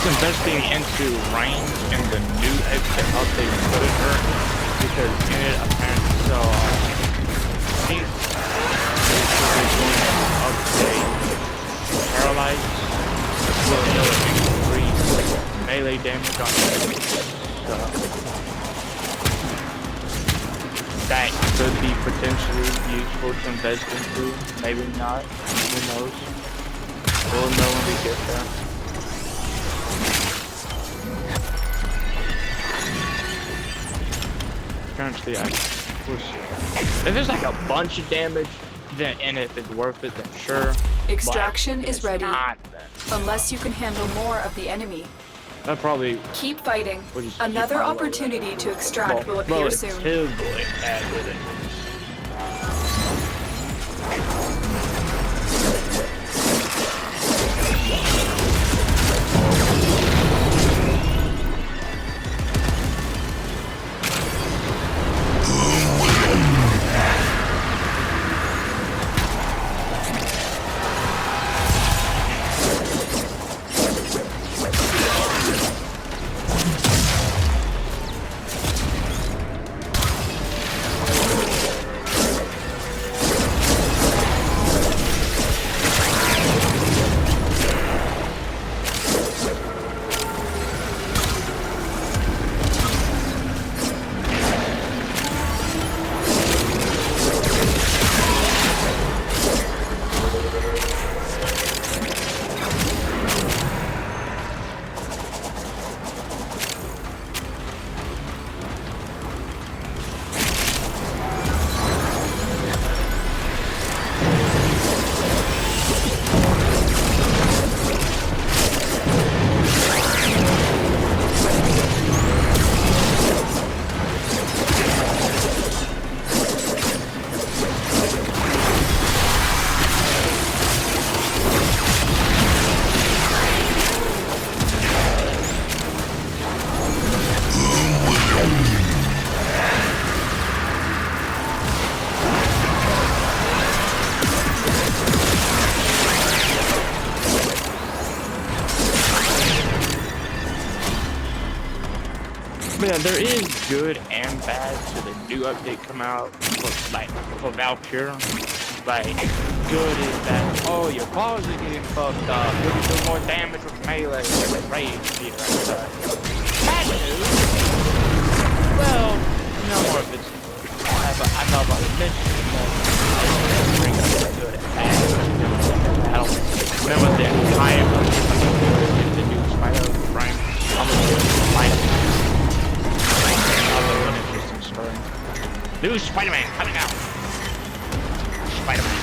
Investing into range and the new extra update put in her because in it apparently so I think they're going to update paralyzed will increase melee damage on enemies. So that could be potentially useful to invest into. Maybe not. Who knows? We'll know when we get there. Currently, if there's like a bunch of damage, then and if it's worth it, then sure. Extraction is ready. Not, unless you can handle more of the enemy. That probably. Keep fighting. Another opportunity to extract will appear soon. Relatively add with it. But yeah, there is good and bad to the new update come out for Valkyrie. Like, good is that, oh, your claws are getting fucked up. You can do more damage with melee. Rage here. Bad news. Well, no more of it's. I know about the mission, but bring up good and bad. I don't remember the higher in the new Warframe. I'm gonna do another interesting story. New Spider-Man coming out. Spider-Man.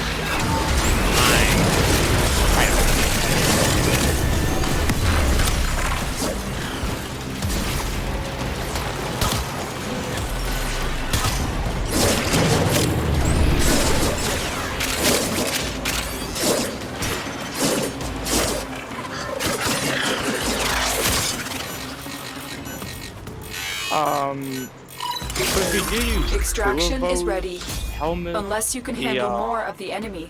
But if you do use Extraction is ready. helmet, Unless you can handle more of the enemy.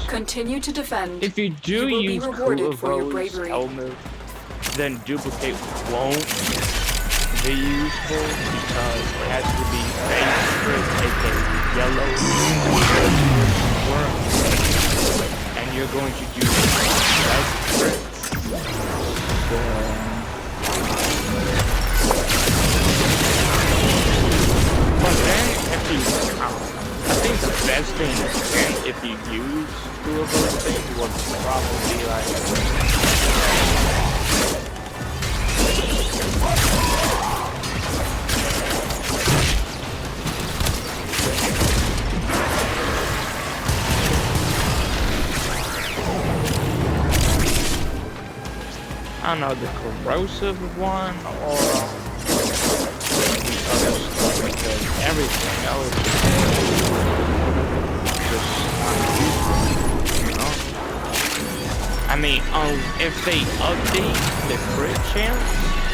Continue to defend. if you do You will be use rewarded for your Kurovo's bravery. helmet, then duplicate won't be useful because it has to be base yellow, and you're going to use red script. But then, if you, I think the best thing is if you use two of those things would probably be like. I don't know, the corrosive one or the other stuff, because everything else is just you know? I mean, if they update the crit chance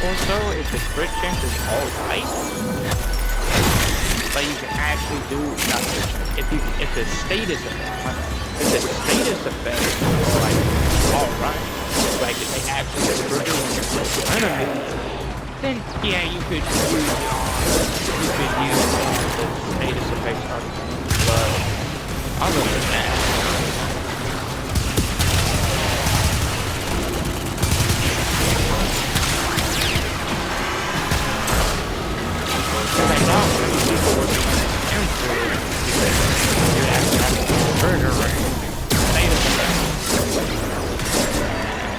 or so, if the crit chance is alright, but you can actually do if the status effect is like alright. Like if they actually trigger when you're enemy, then yeah, you could use the status effects on it. But other than that, I know people were being influenced because you actually have to trigger status effects.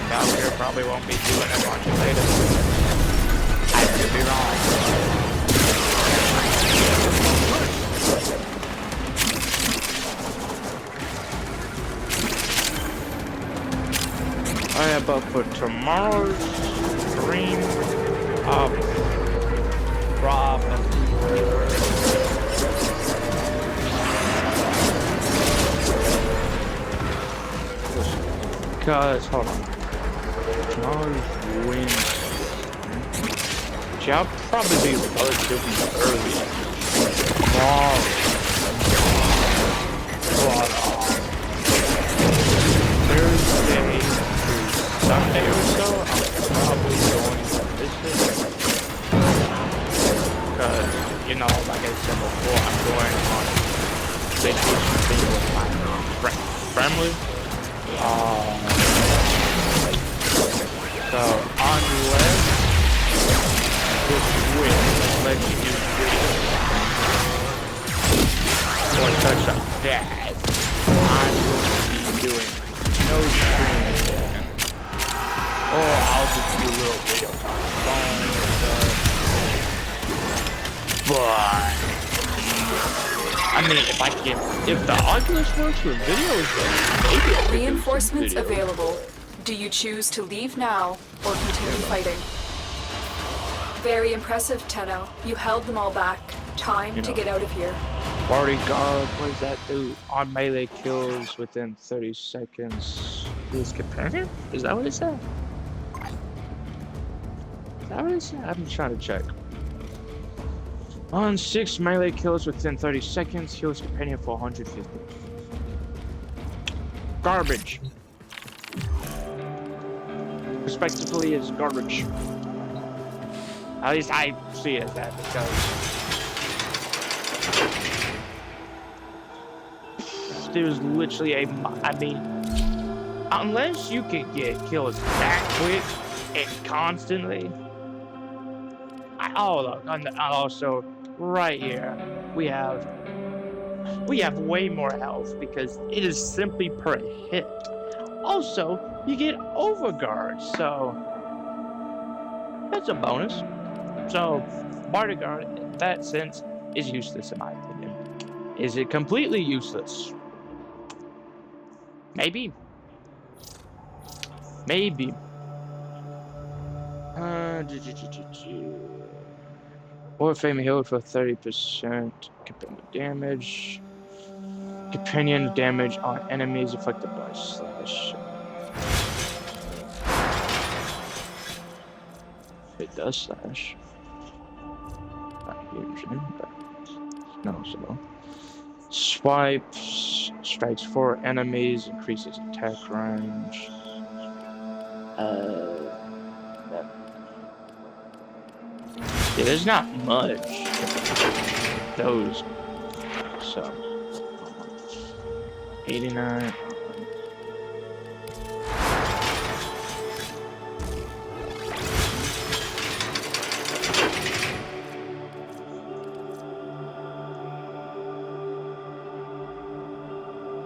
Valkyrie probably won't be doing as much later. I could be wrong. Oh yeah, but for tomorrow's stream, because, hold on. Tomorrow's Wednesday. Which I'll probably be relatively early. Tomorrow. Thursday through Sunday or so, I'm probably going to visit. Because, you know, like I said before, I'm going on vacation thing with my family. So, unless this will let you do videos or such like that, I'm going to be doing no streaming. Or I'll just do little videos on the phone and stuff. But I mean, if the Oculus works with videos, then maybe I could do Reinforcements some videos. available. Do you choose to leave now or continue fighting? Very impressive, Tenno. You held them all back. Time to get out of here. Bodyguard, what does that do? On melee kills within 30 seconds. Is competitive? Is that what it said? Is that what it said? I'm trying to check. On 6 melee kills within 30 seconds, heals companion for 150. Garbage. Respectively is garbage. At least I see it as that because there's literally I mean, unless you can get kills that quick and constantly. Oh look, and also right here we have way more health because it is simply per hit. Also, you get overguard, so that's a bonus. So bodyguard, in that sense, is useless in my opinion. Is it completely useless? Maybe. Maybe. Warframe healed for 30%. Companion damage. Companion damage on enemies affected by slash. It does slash. Not usually, but no, so. Swipes. Strikes 4 enemies. Increases attack range. Yeah, there's not much. Those. So. 89.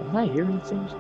Am I hearing things?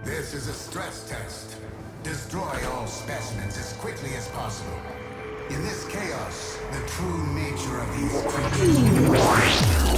This is a stress test. Destroy all specimens as quickly as possible. In this chaos, the true nature of these creatures.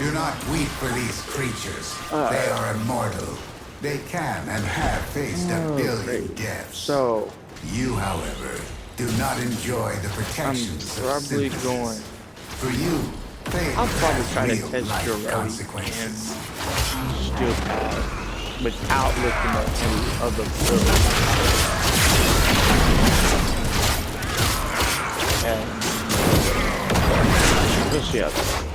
Do not weep for these creatures. They are immortal. They can and have faced a billion deaths. So You, however, do not enjoy the protections of probably synthesis. going. For you, fate I'll probably has try to real test life your and consequences. steel pad without looking at any other builds. And we'll see how that goes.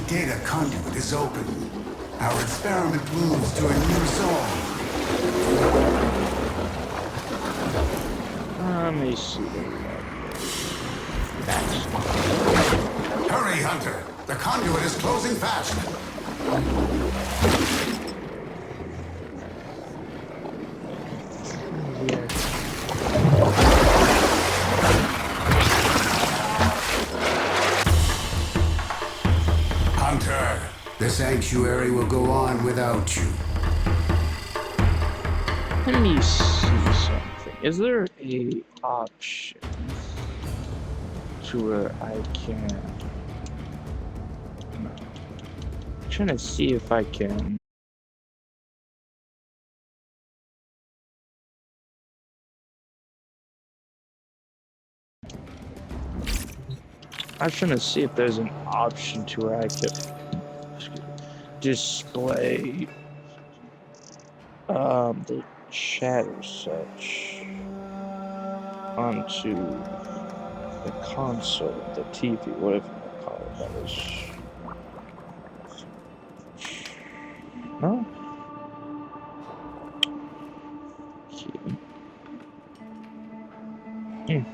Data conduit is open. Our experiment moves to a new zone. Let me see. That's Hurry, Hunter. The conduit is closing fast. Hunter, the sanctuary will go on without you. Let me see something. Is there a option to where I can? I'm trying to see if I can. I'm trying to see if there's an option to where I could display the chat or such onto the console, the TV, whatever you want to call it. That is no. Okay.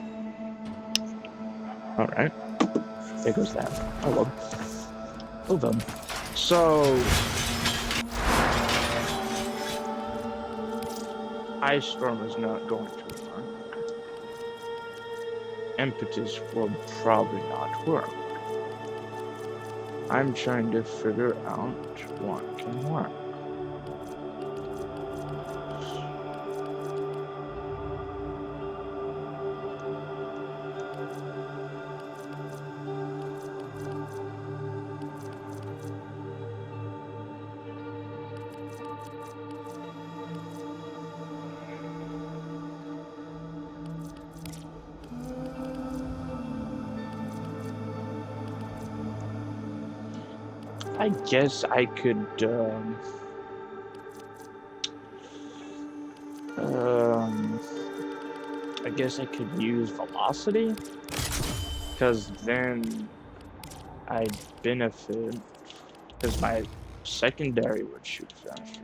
All right. There goes that. Oh well. Well done. So, Ice Storm is not going to work. Impetus will probably not work. I'm trying to figure out what can work. I guess I could, I guess I could use velocity, because then I'd benefit because my secondary would shoot faster.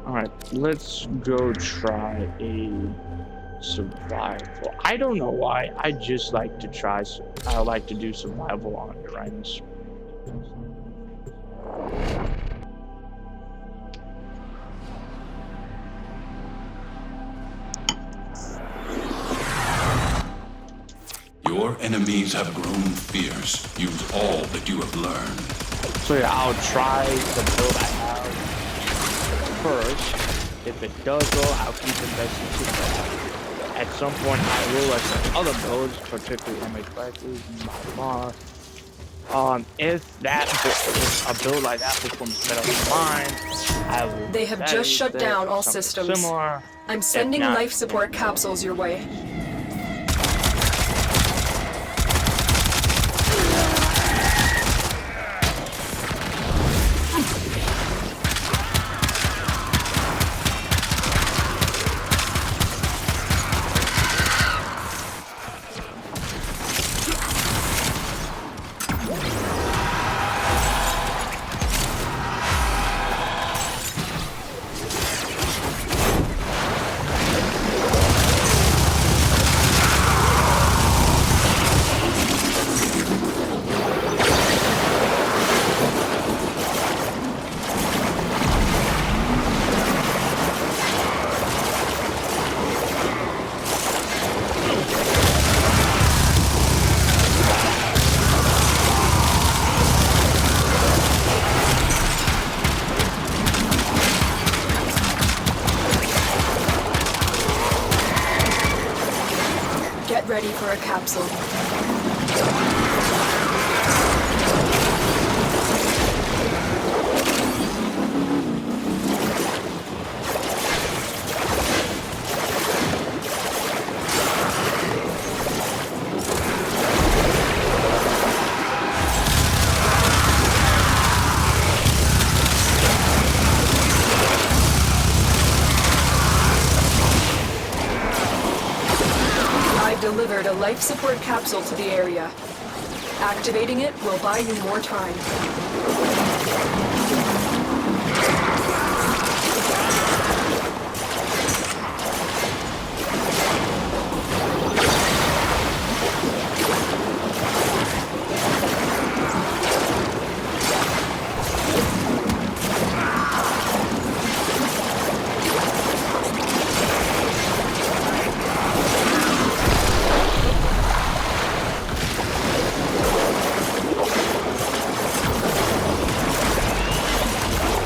Alright, let's go try a survival. I don't know why. I just like to try. I like to do survival on the Rhinos. Your enemies have grown fierce. Use all that you have learned. So yeah, I'll try the build I have first. If it does well, I'll keep investing to that. At some point, I will accept other builds, particularly MH Factories and blah, blah. If a build like that performs better than mine, I will. They have just shut down all systems. Similar. I'm sending life support capsules your way. Ready for a capsule. Delivered a life support capsule to the area. Activating it will buy you more time.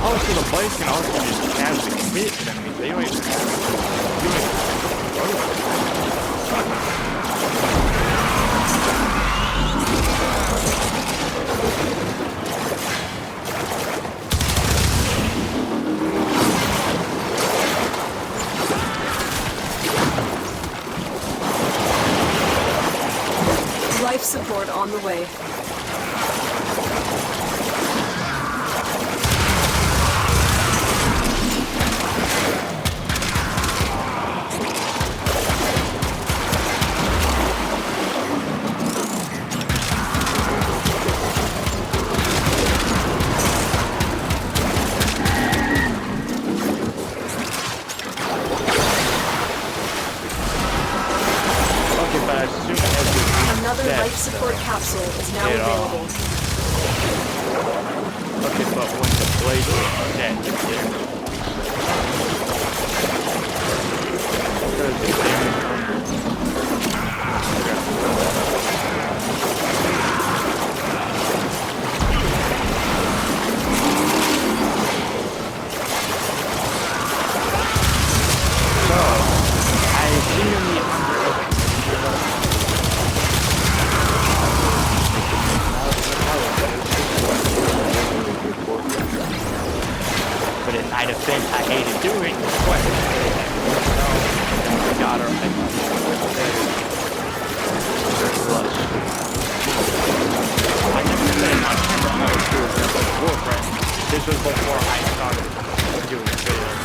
Also, the boys can also just casually hit enemies. They don't even have to do anything. Life support on the way. Another life support capsule is now available. Okay, but when the blade is dead, But in my defense, I hated doing the quest. I got her. I never said on camera how to do it with Warframe. This was before I started doing videos.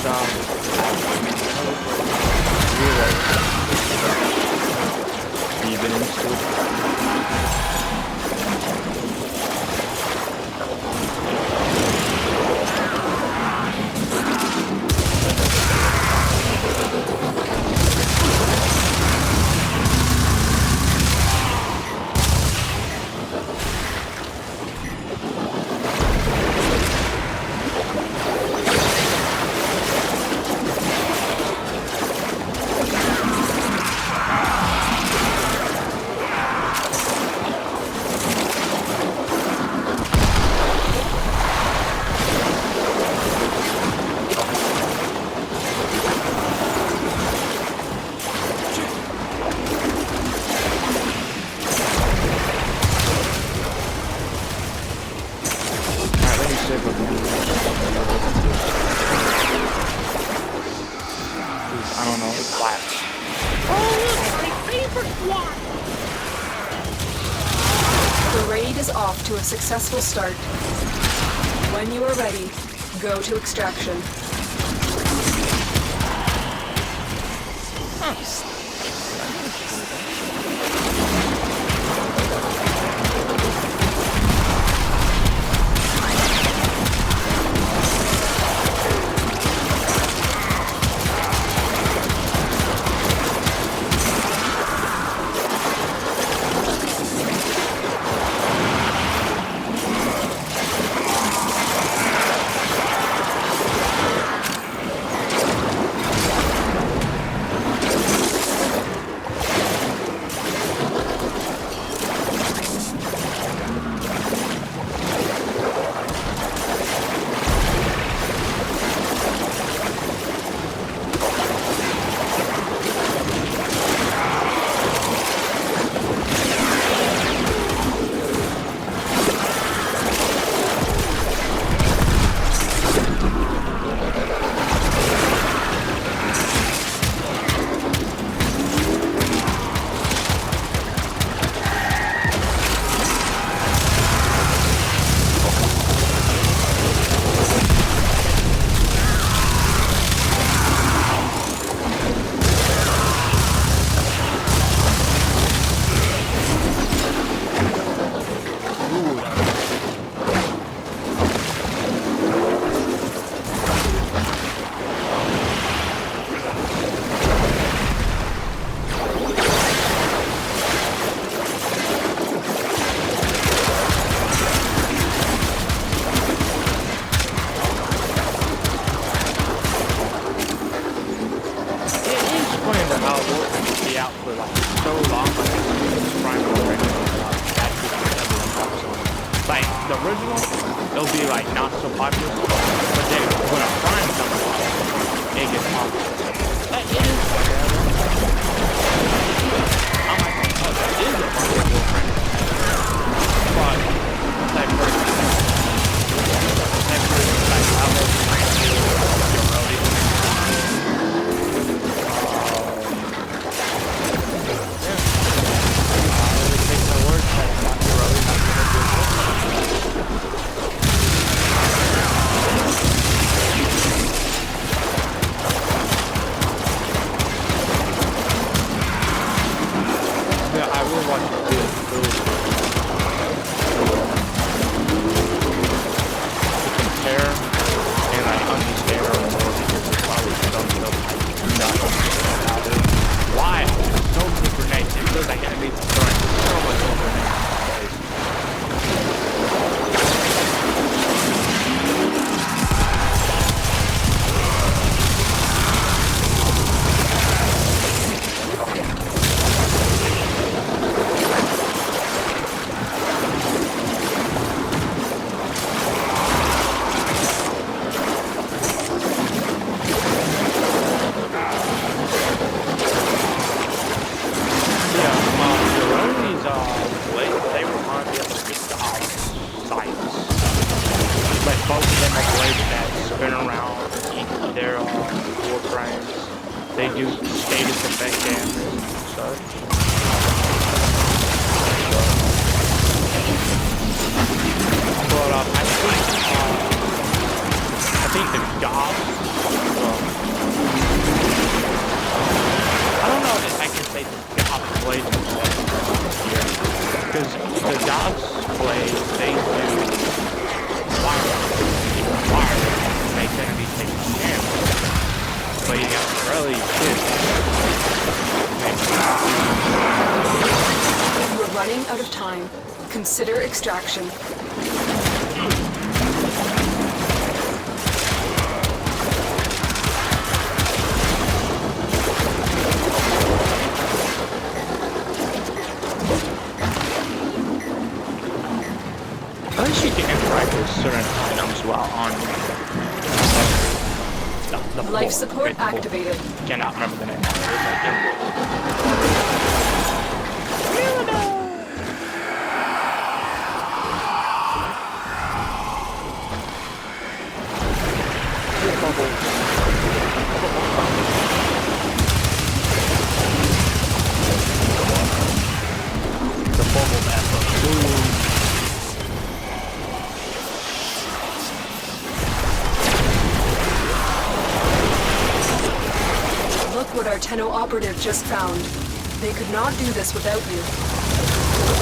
So, even into it. I don't know, it's latch. The raid is off to a successful start. When you are ready, go to extraction. It'll be like not so popular, but then when a prime comes along, it gets popular. That is whatever. I'm like, oh, that is a fucking Warframe. But that person, like, I love blades that spin around their Warframes. They do status effect damage and such. But I think the gods. I don't know if I can say the gods blade here, because the gods blade they do fire, make enemies take damage, but you got really good. You are running out of time. Consider extraction. At least you can interact with certain items while on the Life support activated. Cannot remember the name of the bubble mapper. Look what our Tenno operative just found. They could not do this without you.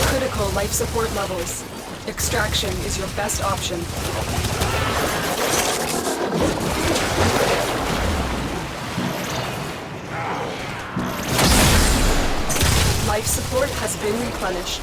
Critical life support levels. Extraction is your best option. Life support has been replenished.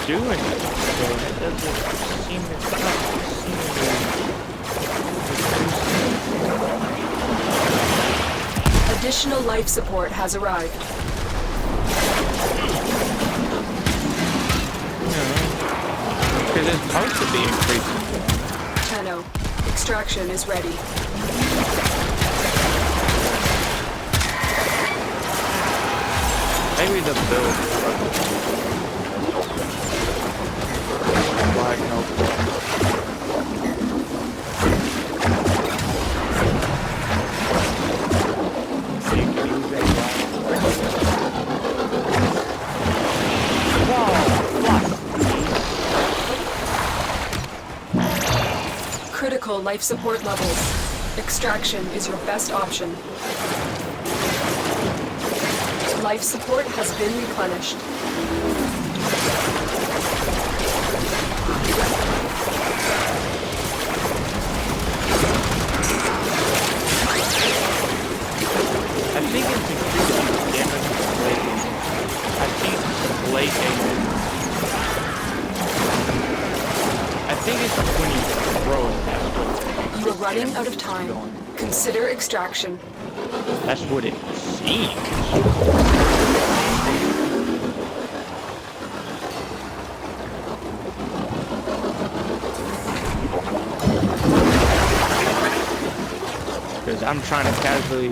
doing it, so it doesn't seem Additional life support has arrived. Because it's supposed to be increasing. Tenno, extraction is ready. Maybe the build. Why no? Critical life support levels. Extraction is your best option. Life support has been replenished. I think it's increasing damage blade. I think blade damage. I think it's when you throw it. You are running out of time. Consider extraction. That's what it seems. Because I'm trying to casually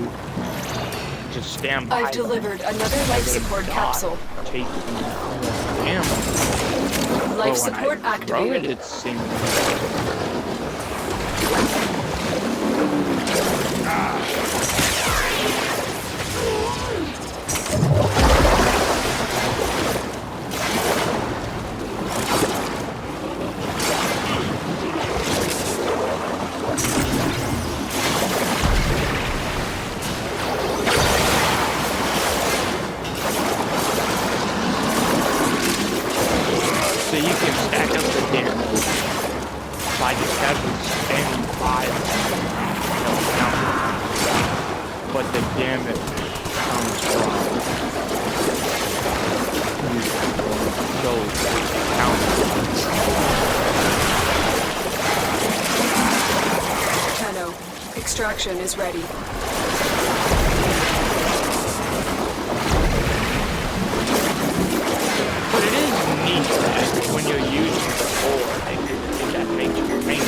just stand by. I've delivered another life support capsule. Take damn. Life But when support I throw activated. it seems. So you can stack up the damage by just casually standing by the counter. But the damage comes from those counters. Tenno, extraction is ready. But it is neat that when you're using the ore, that makes your main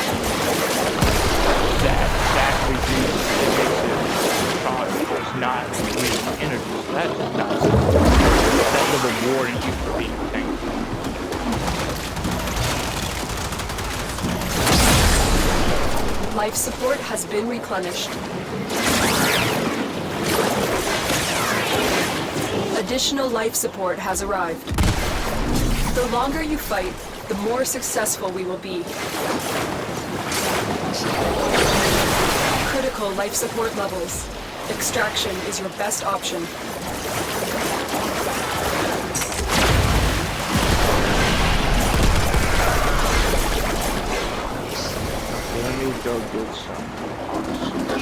that reduces it makes it charge not losing energy. So that's nice. That's the rewarding you for being thankful. Life support has been replenished. Additional life support has arrived. The longer you fight, the more successful we will be. Critical life support levels. Extraction is your best option. Let me go get some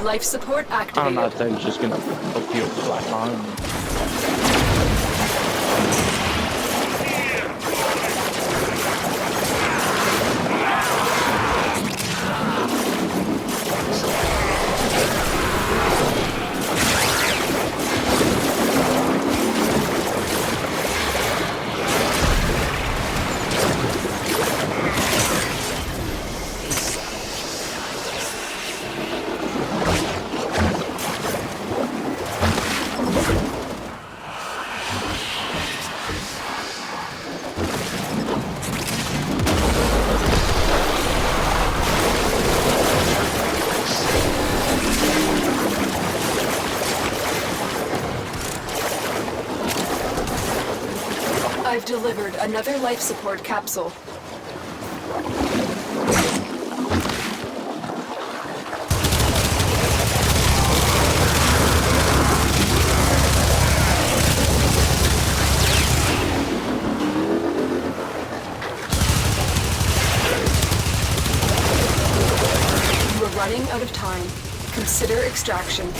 Life support I'm activated. not that he's just gonna hook you flat on. I've delivered another life support capsule. You are running out of time. Consider extraction.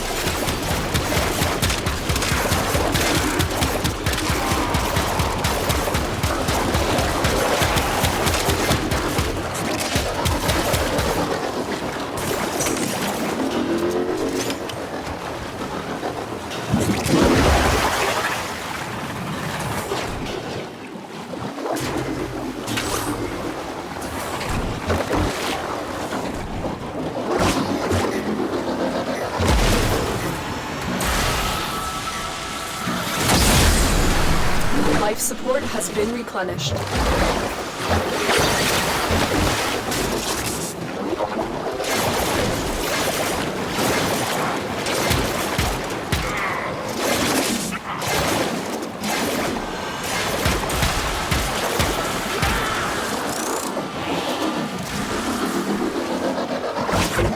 Life support has been replenished.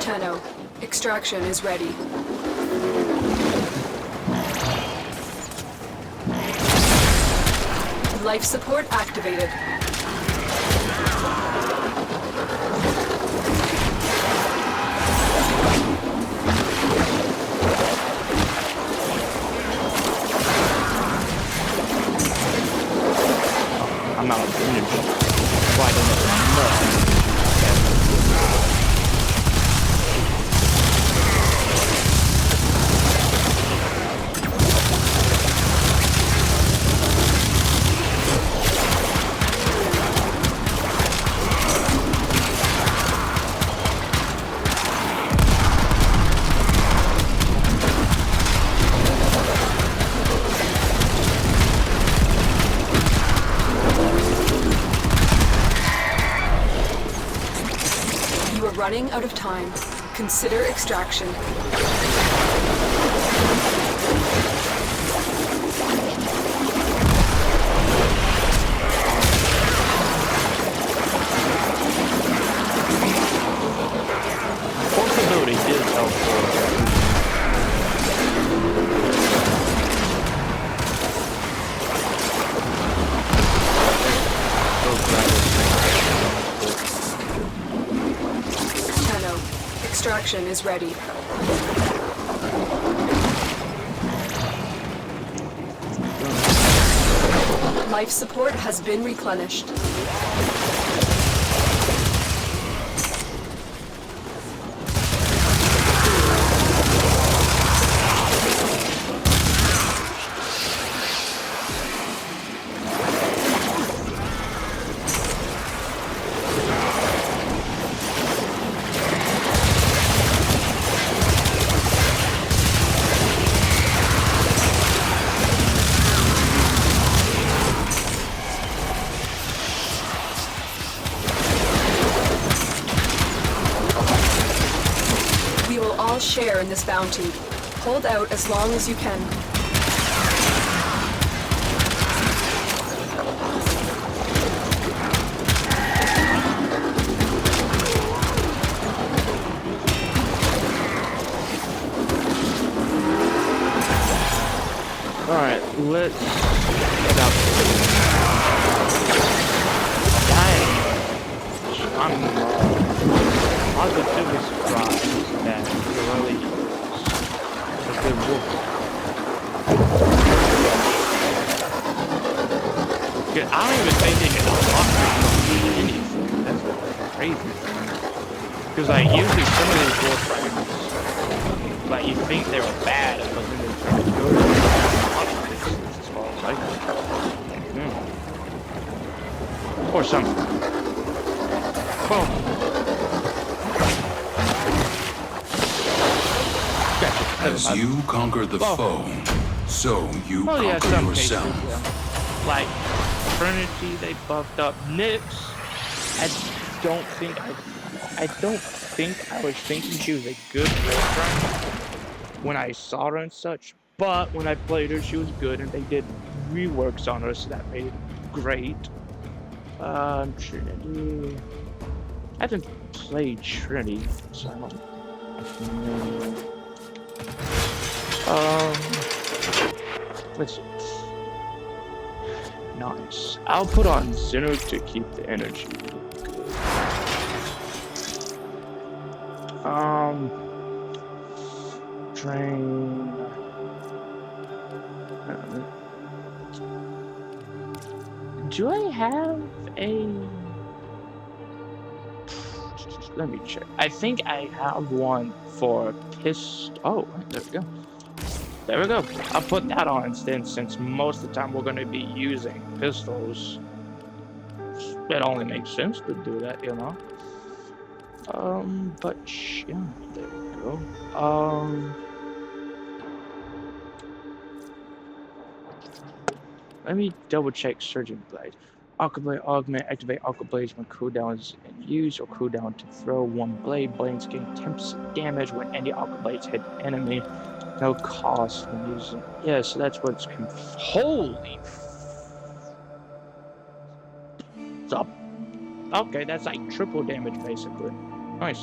Tenno, extraction is ready. Life support activated. I'm out of energy. Why don't I know? running out of time. Consider extraction. Portability is helpful. Extraction is ready. Life support has been replenished. Share in this bounty. Hold out as long as you can. Alright, let's get out. I'm positively surprised that really is a good wolf. I don't even think they can unlock anything. That's crazy. Because like usually some of these Warframes, like you think they were bad, but then they turn good. As far as I know. Or something. Well. As you conquer the foe, so you conquer some yourself. cases, yeah. Like Trinity, they buffed up Nyx. I don't think I was thinking she was a good Warframe when I saw her and such. But when I played her, she was good, and they did reworks on her, so that made it great. Trinity. I haven't played Trinity, so I don't know. Let's see. Nice. I'll put on Zinner to keep the energy good. Drain. Do I have a... Let me check. I think I have one for Oh, there we go. There we go. I'll put that on instead, since most of the time we're going to be using pistols. It only makes sense to do that, you know. But yeah, there we go. Let me double check Surgeon Blade. Arca Blade augment, activate Arca Blades when cooldown is in use, or cooldown to throw one blade. Blades gain 10% damage when any Arca Blades hit the enemy. No cost when using. Yeah, so that's what's holy. So, okay, that's like triple damage basically. Nice.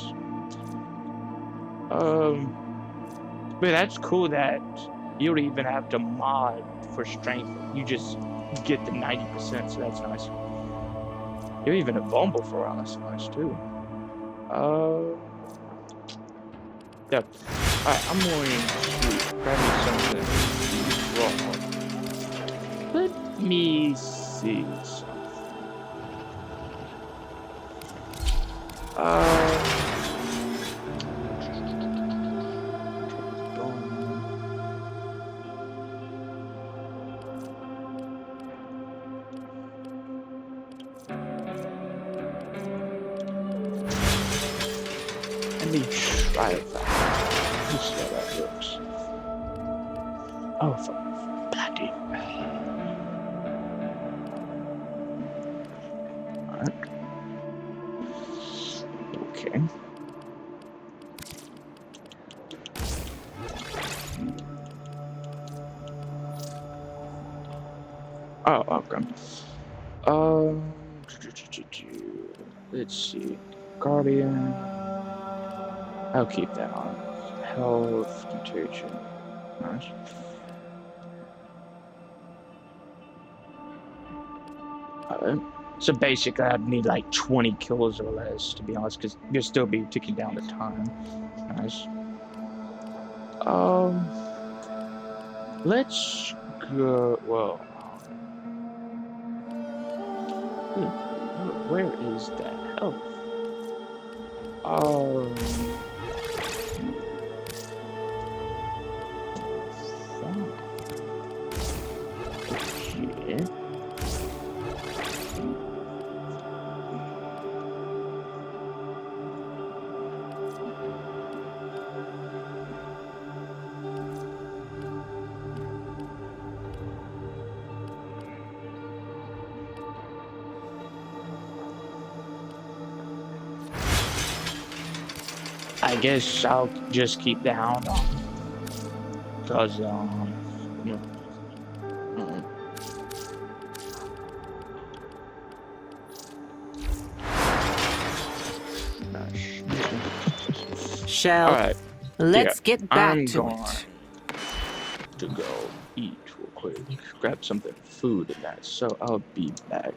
But that's cool that you don't even have to mod for strength. You just get the 90%, so that's nice. You're even invulnerable for all, that's nice too. Yeah. Alright, I'm going to grab me something raw. Let me see let me try it. Let's see how that works. Oh, bloody. Alright. Okay. Oh, okay. Um, let's see. Guardian. I'll keep that on. Health, contagion. Nice. Alright. So basically, I'd need like 20 kills or less, to be honest, because you'll still be ticking down the time. Nice. Let's go. Well, where is that health? Yeah. I guess I'll just keep down, cause you know, Shell, all right. Yeah, let's get back I'm to going it. to go eat real quick, grab something food and that. So I'll be back.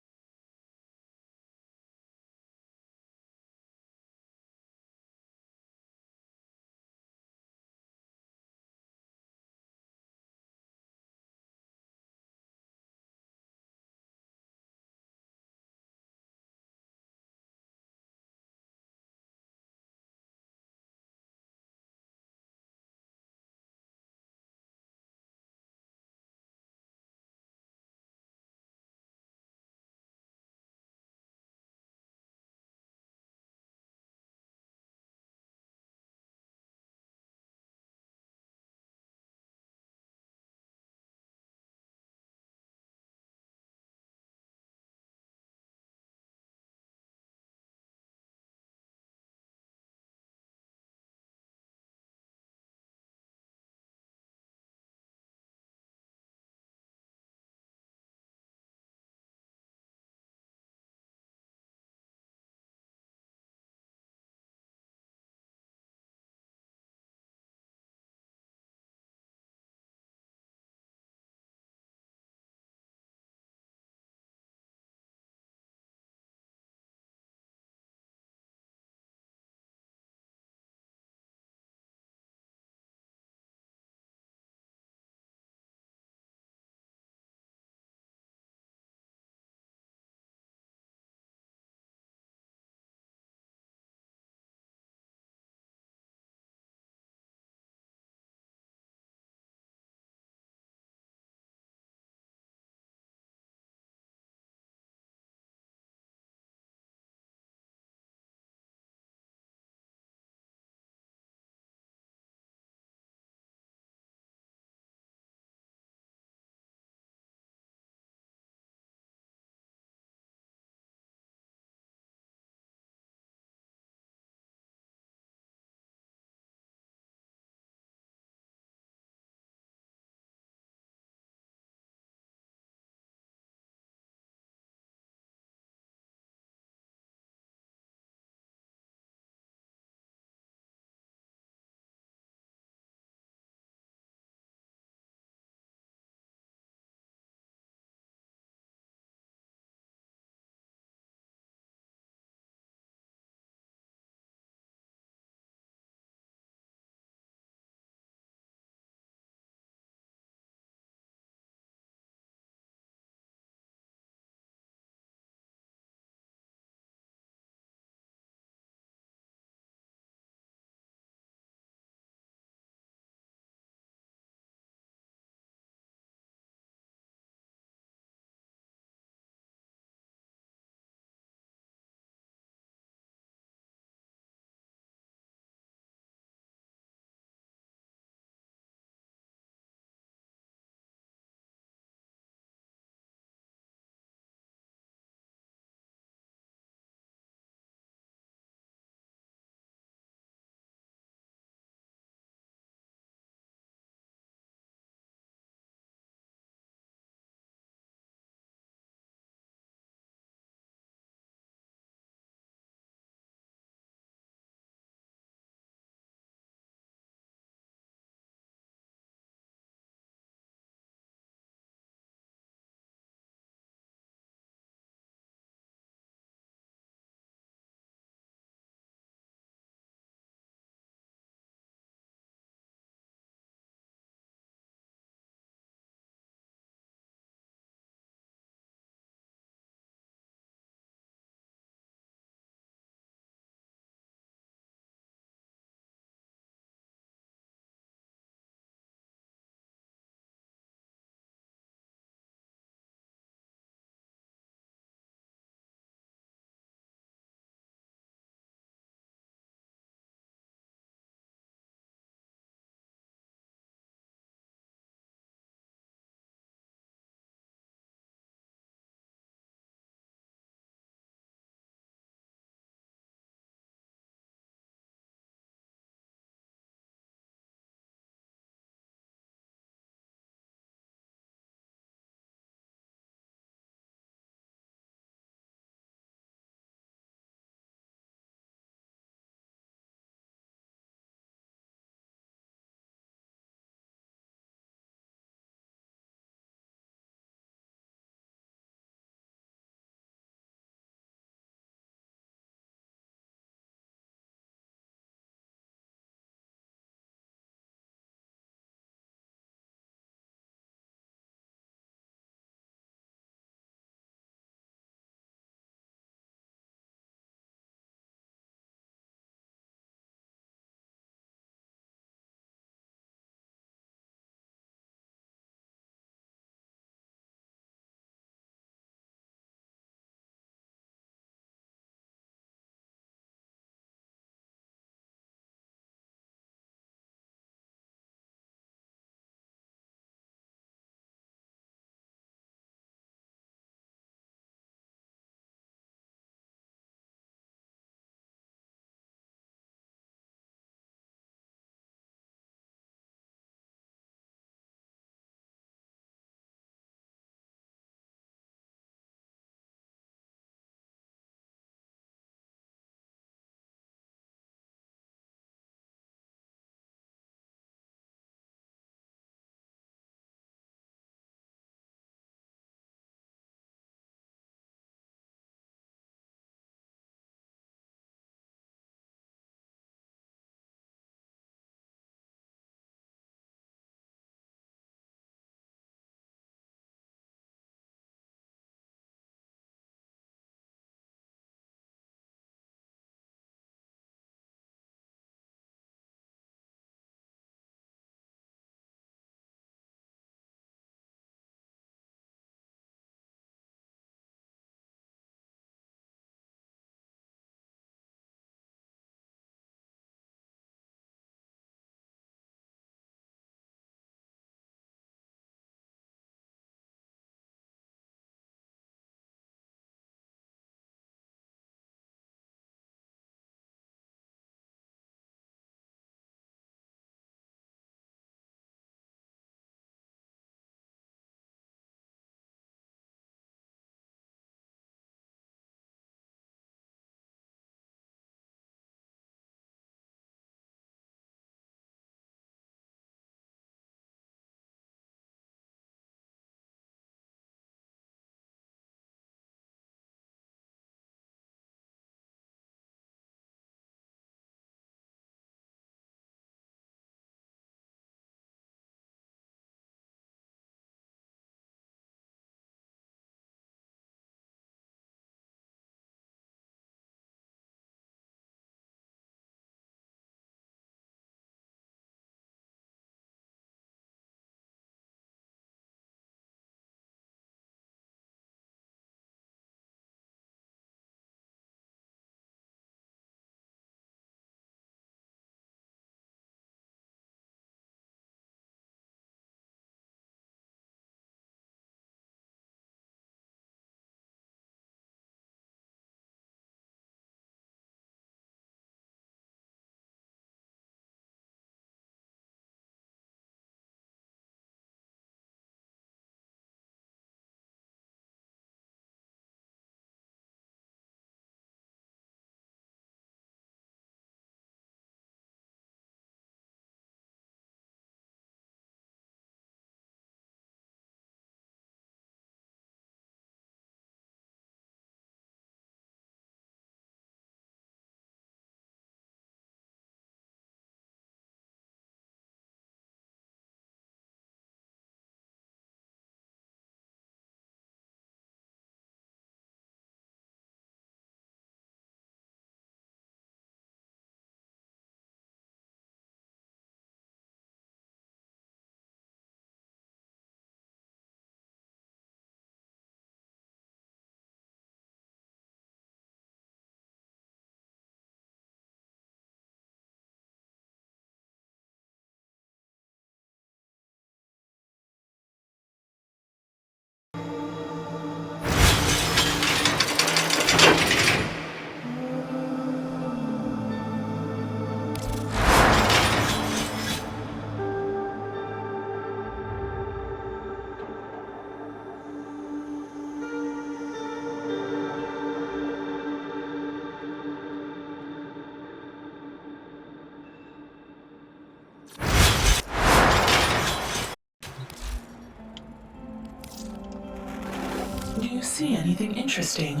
you see anything interesting?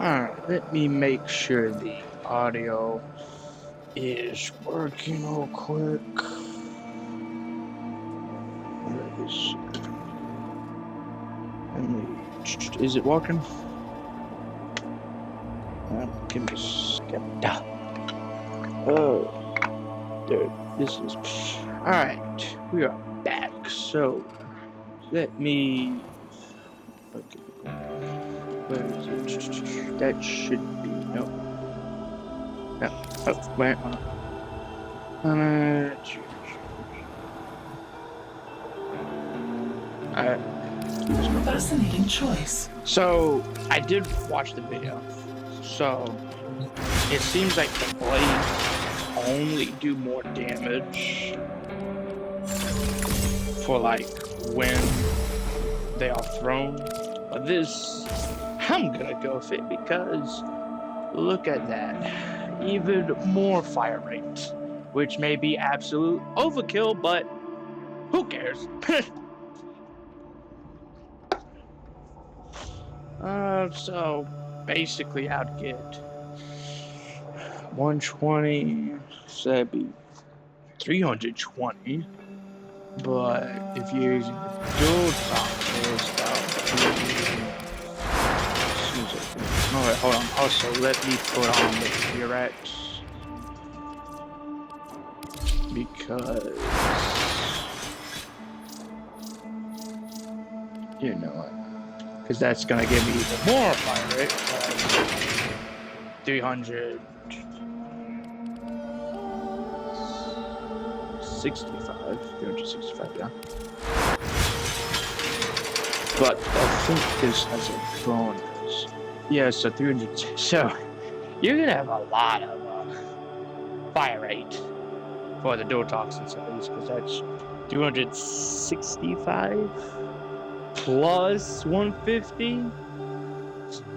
Alright, let me make sure the audio is working real quick. Where is it? Is it working? Give me a second. Oh, there. This is. Alright, we are back. So, let me. Okay. Where is it? That should be. No. No. Oh, wait. Fascinating choice. So, I did watch the video. So, it seems like the blades only do more damage for like when they are thrown. But this, I'm gonna go with it because look at that. Even more fire rate, which may be absolute overkill, but who cares? So basically I'd get 120, so that'd be 320. But if you're using dual toxins, alright, hold on. Also, let me put on the T-Rex because you know what? Because that's gonna give me even more fire rate. 365, yeah. But I think this has a bonus. Yeah, so 300. So you're gonna have a lot of fire rate for the dual toxins at least, because that's 265 plus 150.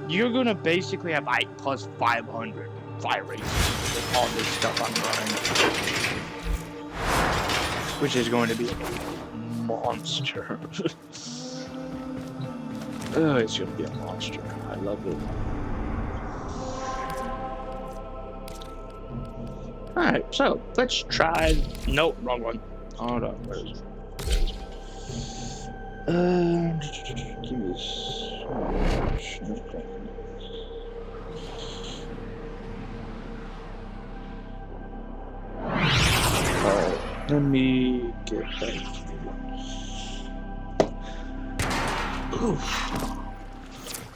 You're gonna basically have 8 plus 500 fire rates with all this stuff I'm running, which is going to be a monster. Oh, it's gonna be a monster. I love it. Alright, so let's try. Nope, wrong one. Hold on, where is it? Give me Alright, let me get back. Oof.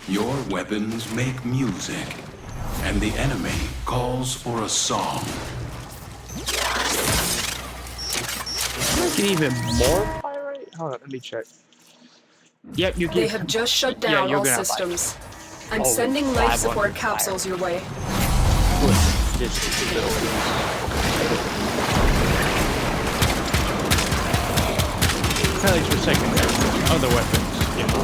Your weapons make music, and the enemy calls for a song. Get even more fire rate? Hold on, let me check. Yep, you get. They have just shut down all gonna systems. like, I'm sending life support 500 capsules your way. This ability. At least for secondary. Other weapons, you know.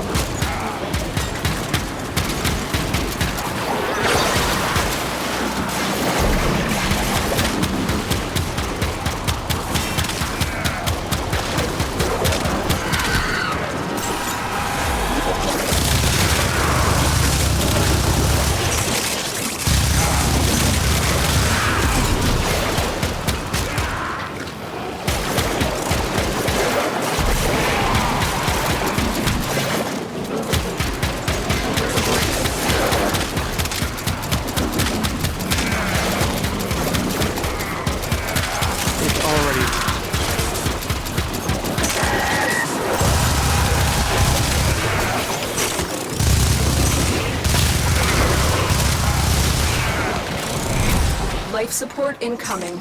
Life support incoming.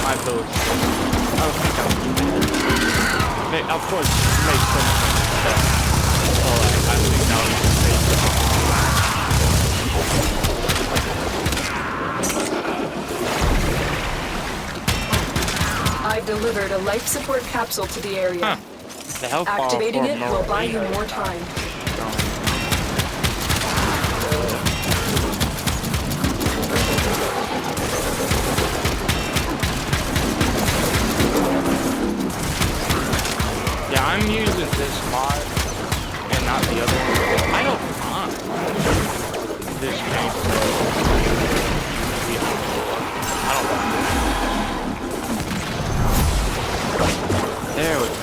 My build. I don't think I'll do that. Of course, it makes sense. I think that I've delivered a life support capsule to the area. Huh. The health Activating bar it for will buy you more more time. this mod and not the other one, I don't mind this gameplay. I don't mind it. There we go.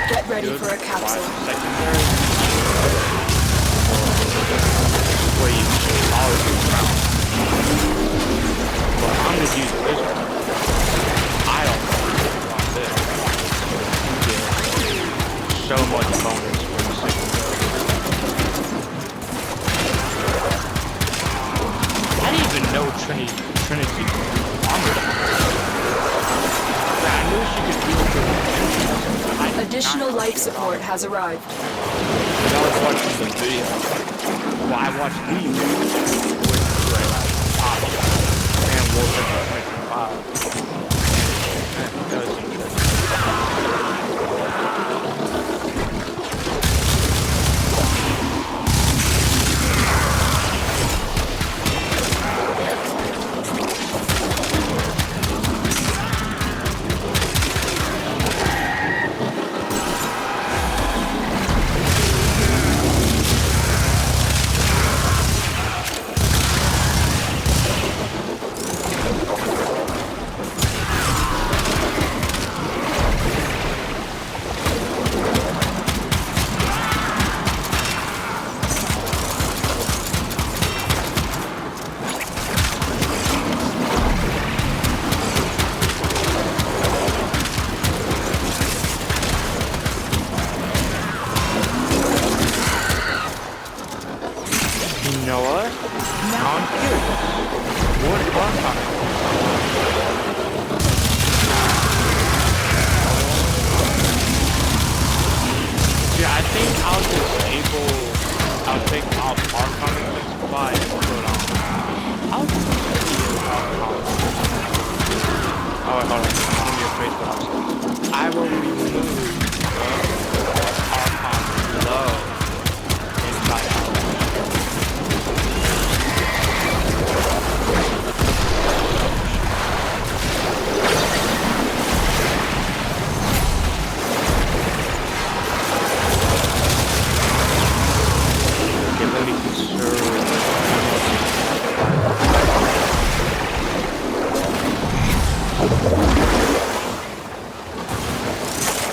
Get ready for a capsule. Secondary. Where you always use rounds. But I'm just using this one. I don't want this. You get so much bonus for the secondary. I didn't even know Trinity armored. I knew she could deal with Additional life support has arrived. I was watching the video. Well, I watched the video with and Warframe 25. That was interesting.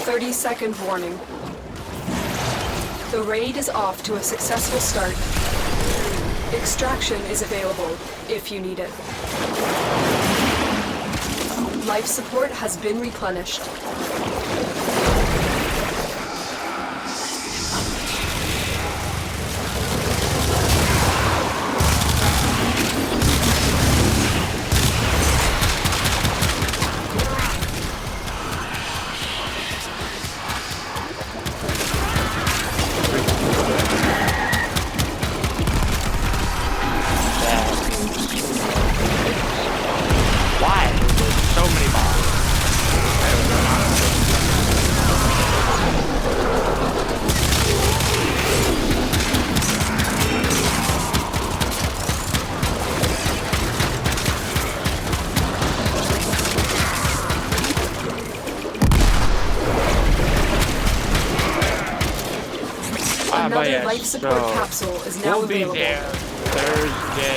30-second warning. The raid is off to a successful start. Extraction is available if you need it. Life support has been replenished. Another life support capsule is now available. We'll be there Thursday.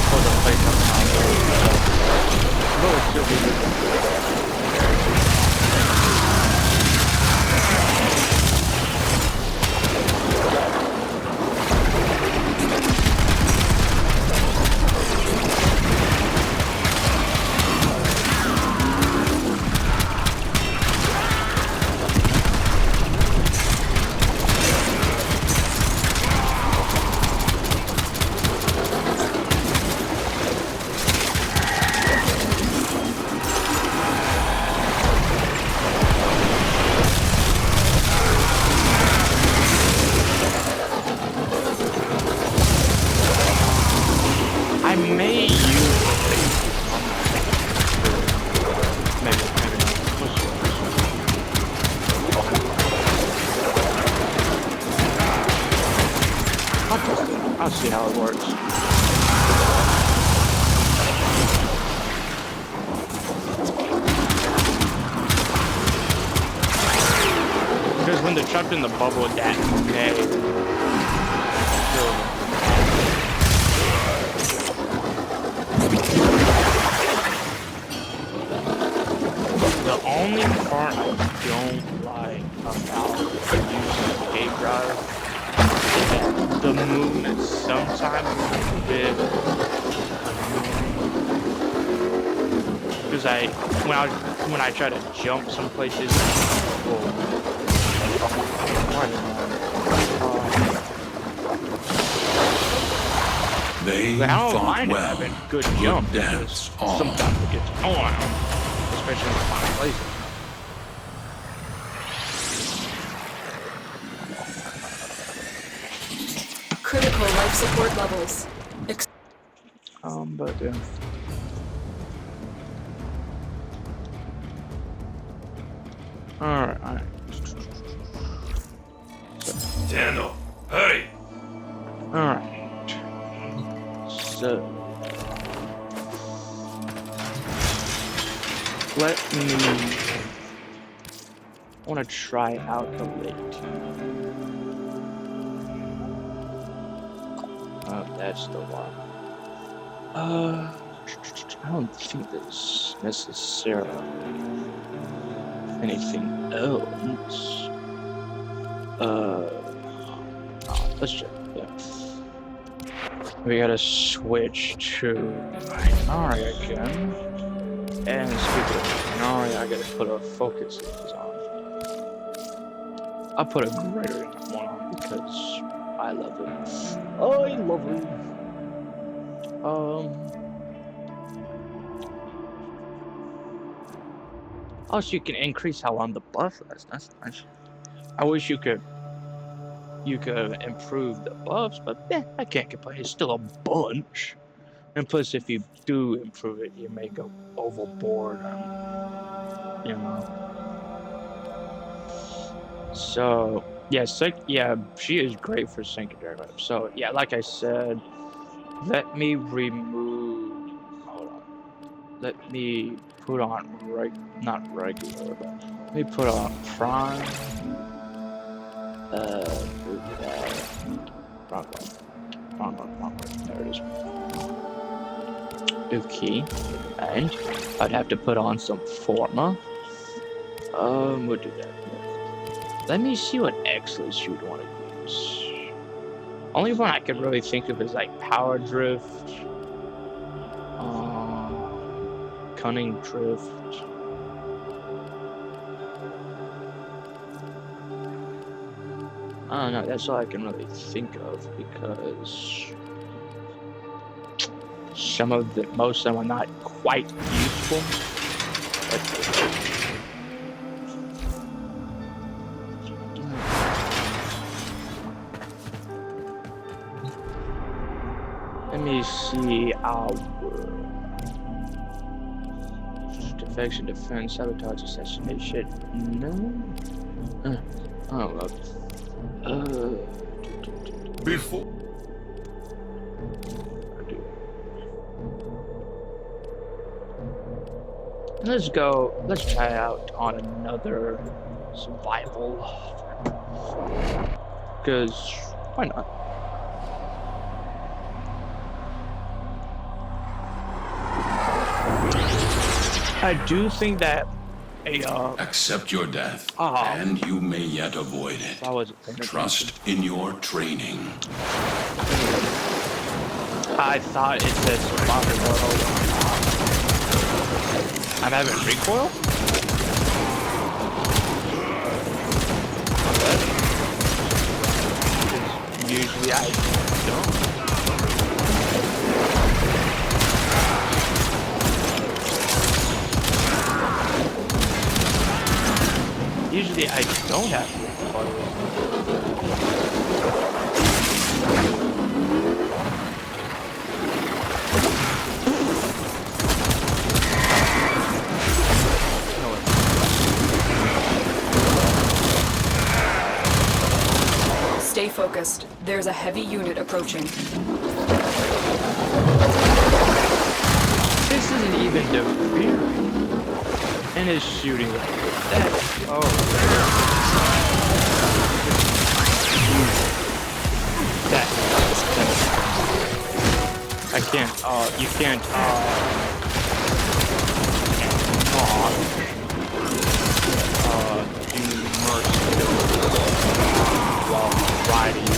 For the place I'll see how it works. Because when they're trapped in the bubble, that may kill them. The only part I don't like about using Cave Drive is that the movement sometimes is a bit because when I try to jump some places, They I don't fought mind well. having good jump. Dance on. Sometimes it gets on, especially in the final places. Critical life support levels. But yeah. Alright. Tenno, hurry! Alright. So let me I wanna try out the lake. Oh, that's the one. I don't think there's necessarily anything else. Let's check. Yeah. We gotta switch to Inari again. And speaking of Inari, I gotta put a focus on. I'll put a greater one on because I love it. I love it. Oh, so you can increase how long the buff lasts. That's nice. I wish you could improve the buffs, but I can't complain. It's still a bunch. And plus, if you do improve it, you may go overboard. You know. So yeah, she is great for sinking dragon. So yeah, like I said, let me remove. Hold on. Let me put on not regular. Let me put on prime. Move that. Wrong one. There it is. Okay. And I'd have to put on some forma. We'll do that. Let me see what X-list you would want to use. Only one I could really think of is like Power Drift. Cunning Drift. I don't know, that's all I can really think of because most of them are not quite useful. Let me see our defection, defense, sabotage, assassination. No. Before. Let's try out on another survival. Because why not? I do think that Accept your death, and you may yet avoid it. Trust in your training. I thought it said survival. I'm having recoil? Usually I don't. Usually I don't have Stay focused. There's a heavy unit approaching. This isn't even interfering. And is shooting like that. Oh. That. I can't, you can't, immerse while riding.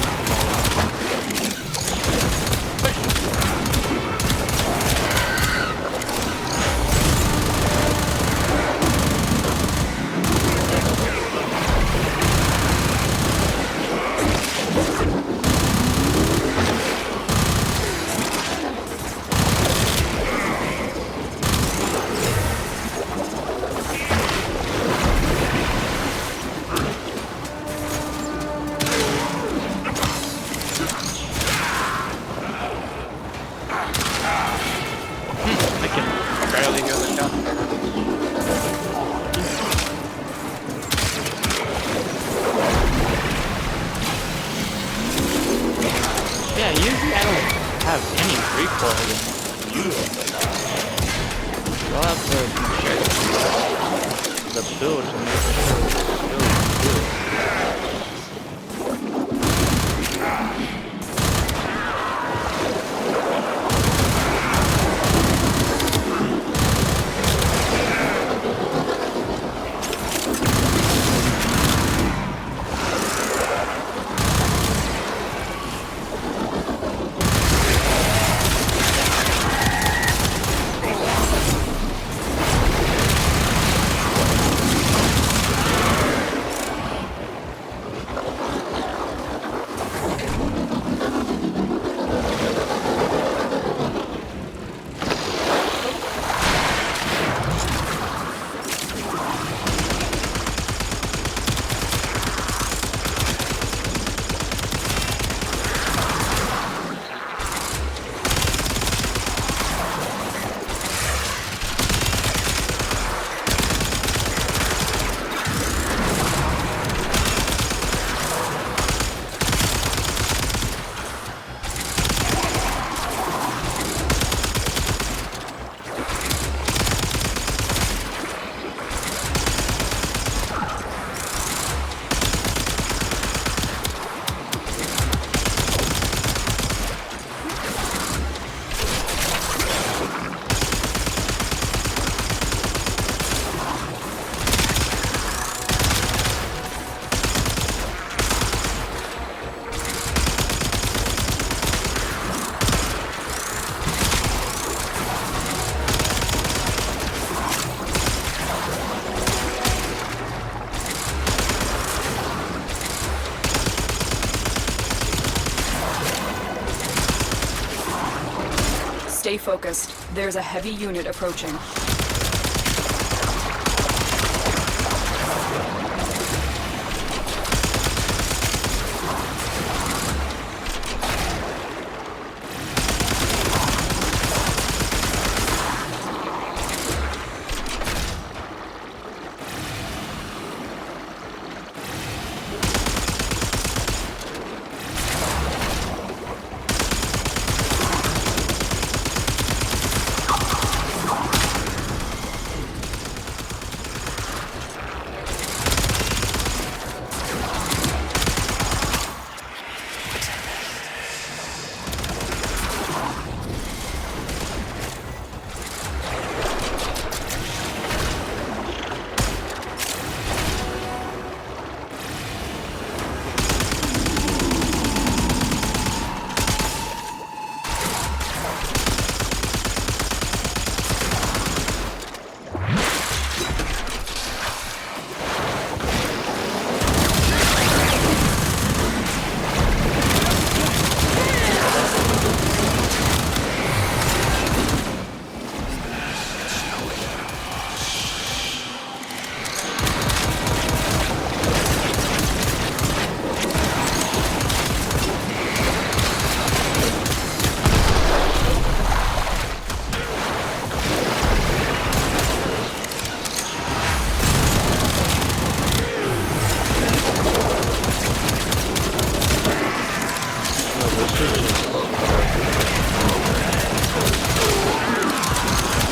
Stay focused. There's a heavy unit approaching.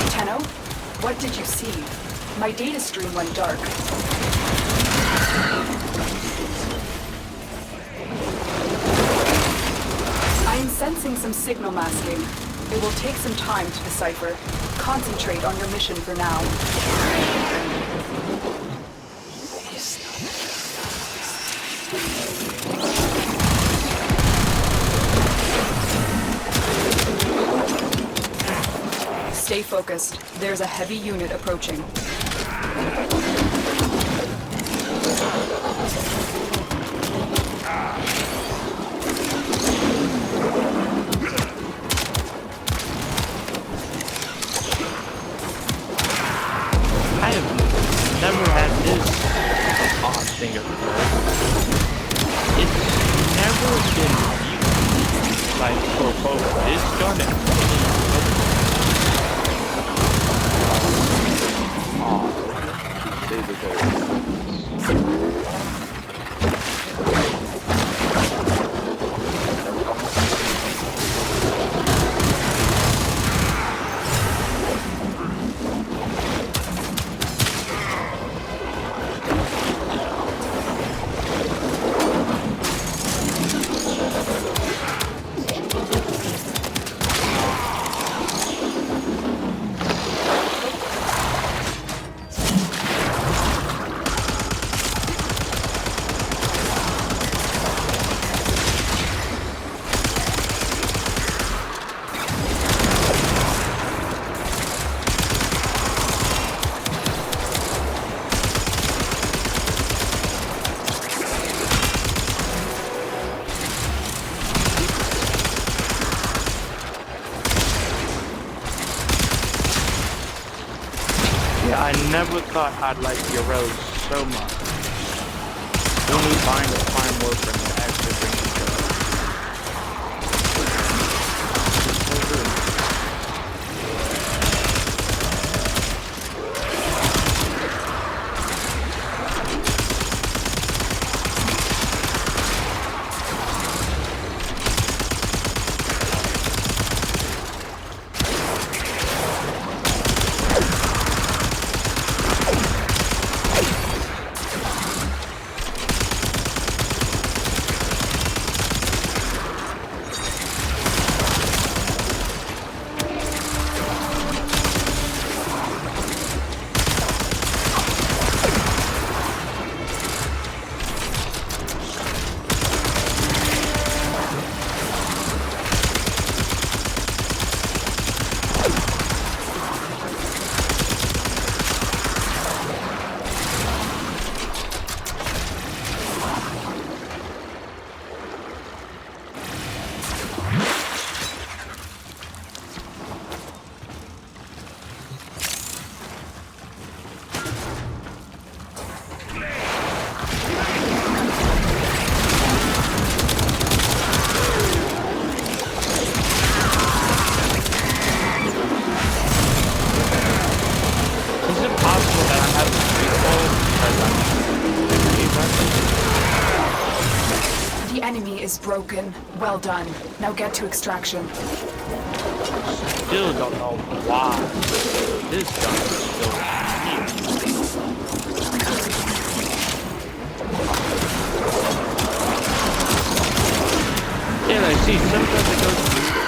Tenno, what did you see? My data stream went dark. I am sensing some signal masking. It will take some time to decipher. Concentrate on your mission for now. Stay focused. There's a heavy unit approaching. I have never had this odd thing occur. It's never been used. Like, for both this gun and I never thought I'd like Heroes so much. Only find a fine Warframe that actually brings me joy. It's so good. The enemy is broken. Well done. Now get to extraction. Still don't know why this gun is still here. Yeah, I see. Sometimes it goes through this.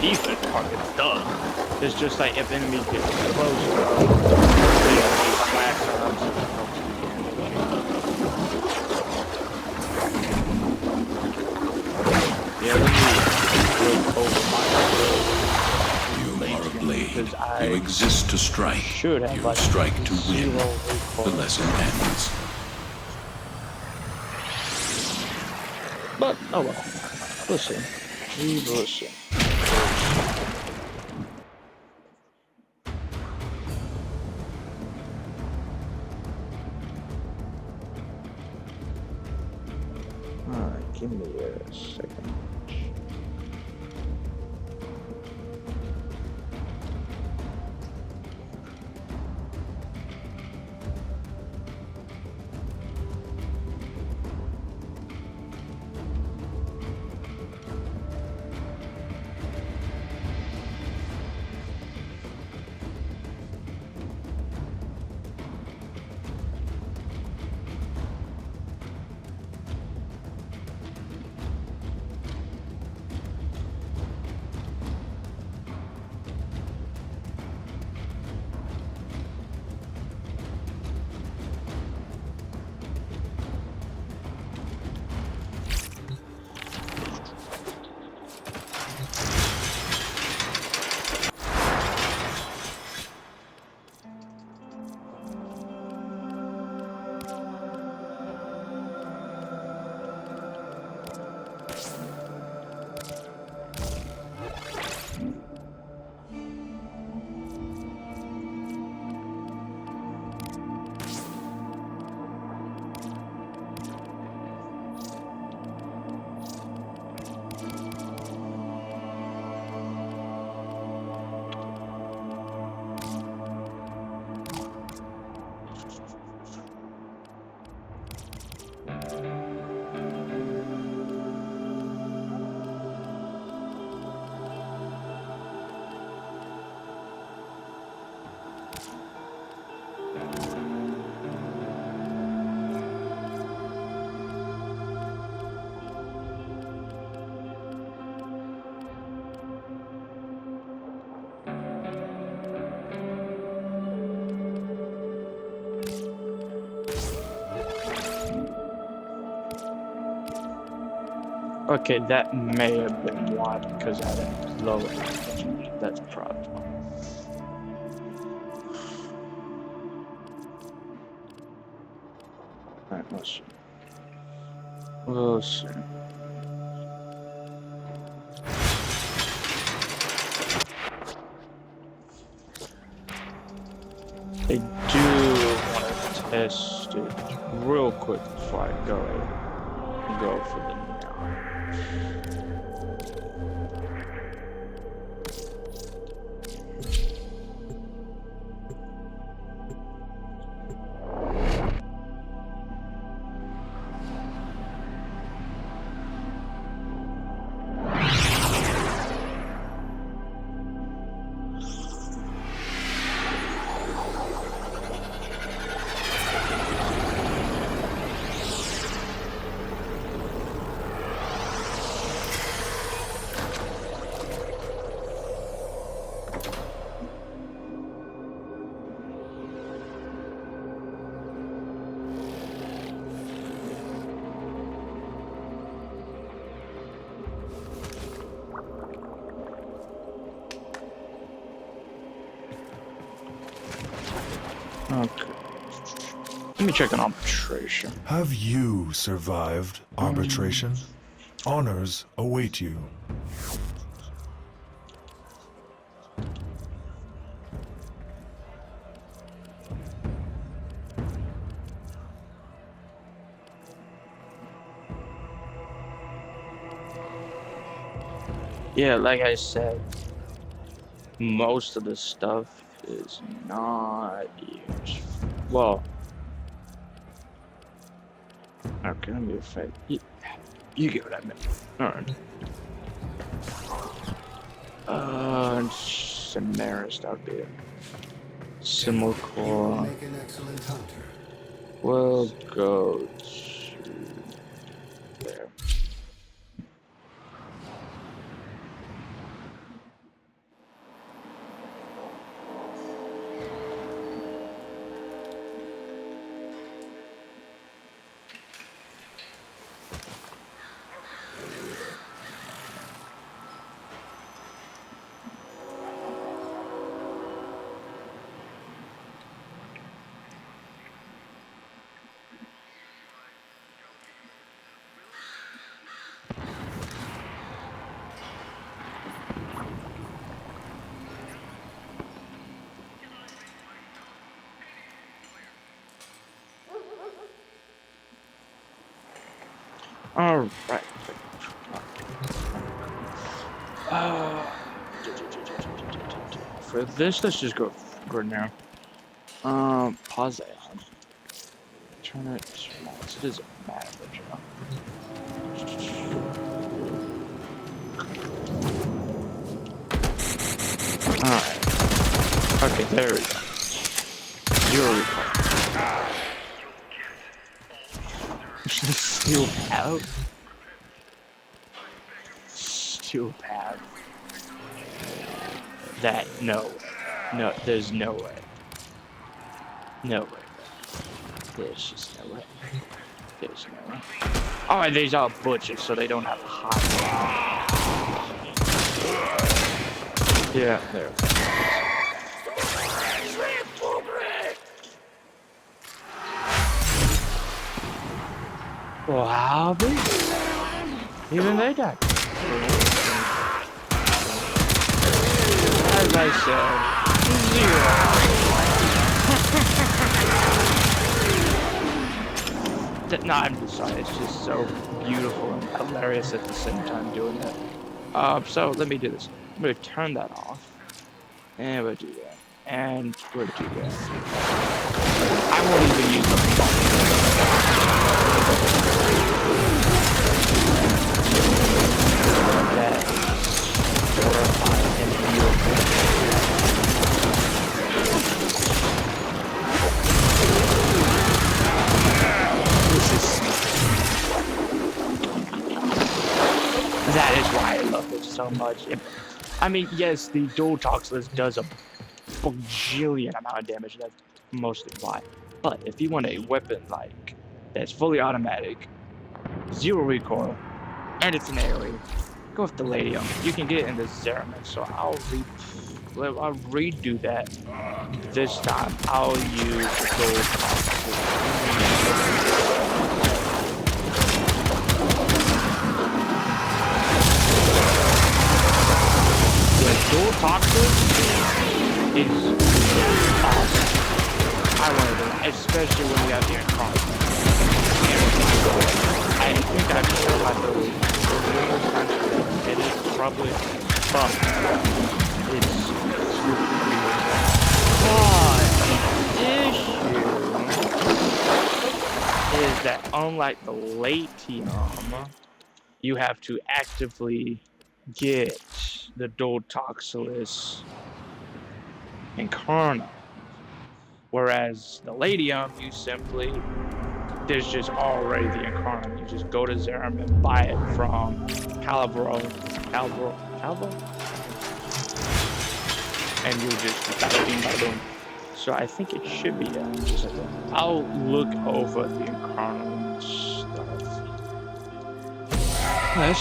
defense targets, duh. It's just like if enemies get close, they blast around so it helps do damage. Yeah, let me look over my You are a blade. because I You exist to strike. should have You like strike to win. zero The recoil. lesson ends. But oh well. We'll see. We will see. Alright, give me a second. Okay, that may have been why, because I didn't lower it. That's a problem. Alright, let's see. We'll see. I do want to test it real quick before I go for the now. Okay. Let me check an arbitration. Have you survived arbitration? Honors await you. Yeah, like I said, most of the stuff is not used. Well, okay, let me fake. You get what I meant. Alright. Samaris, that'd be it. Simulcore. Make an excellent hunter. We'll go to there. All right. For this, let's just go right now. Pause that. Turn it small. So it doesn't matter, you know. Alright. Okay, there we go. You're Steel pad. Steel pad. That, no. No, there's no way. No way. There's just no way. There's no way. Alright, these are butchers, so they don't have a hot. Yeah, there. Wow, even they died. As I said, 0. No, I'm just sorry. It's just so beautiful and hilarious at the same time doing it. So let me do this. I'm gonna turn that off, and we'll do that, and we'll do that. I won't even use the that is horrifying and beautiful. That is why I love it so much. I mean, yes, the dual toxless does a bajillion amount of damage. That's mostly why. But if you want a weapon like that's fully automatic, 0 recoil, and it's an AoE, go with the Ladium. You can get it in the Zeramin, so I'll redo that this time. I'll use the dual toxless. Dual toxless is awesome. I wanted to, especially when you have the Incarnate. I think I've shown my build numerous times that it is probably but it's super weird. The issue is that unlike the Latium, you have to actively get the dual toxless Incarnate, whereas the Ladium, you simply, there's just already the Incarnate. You just go to Zeramin, buy it from Calibro, and you just bada boom. So I think it should be just like that. I'll look over the Incarnate stuff. That's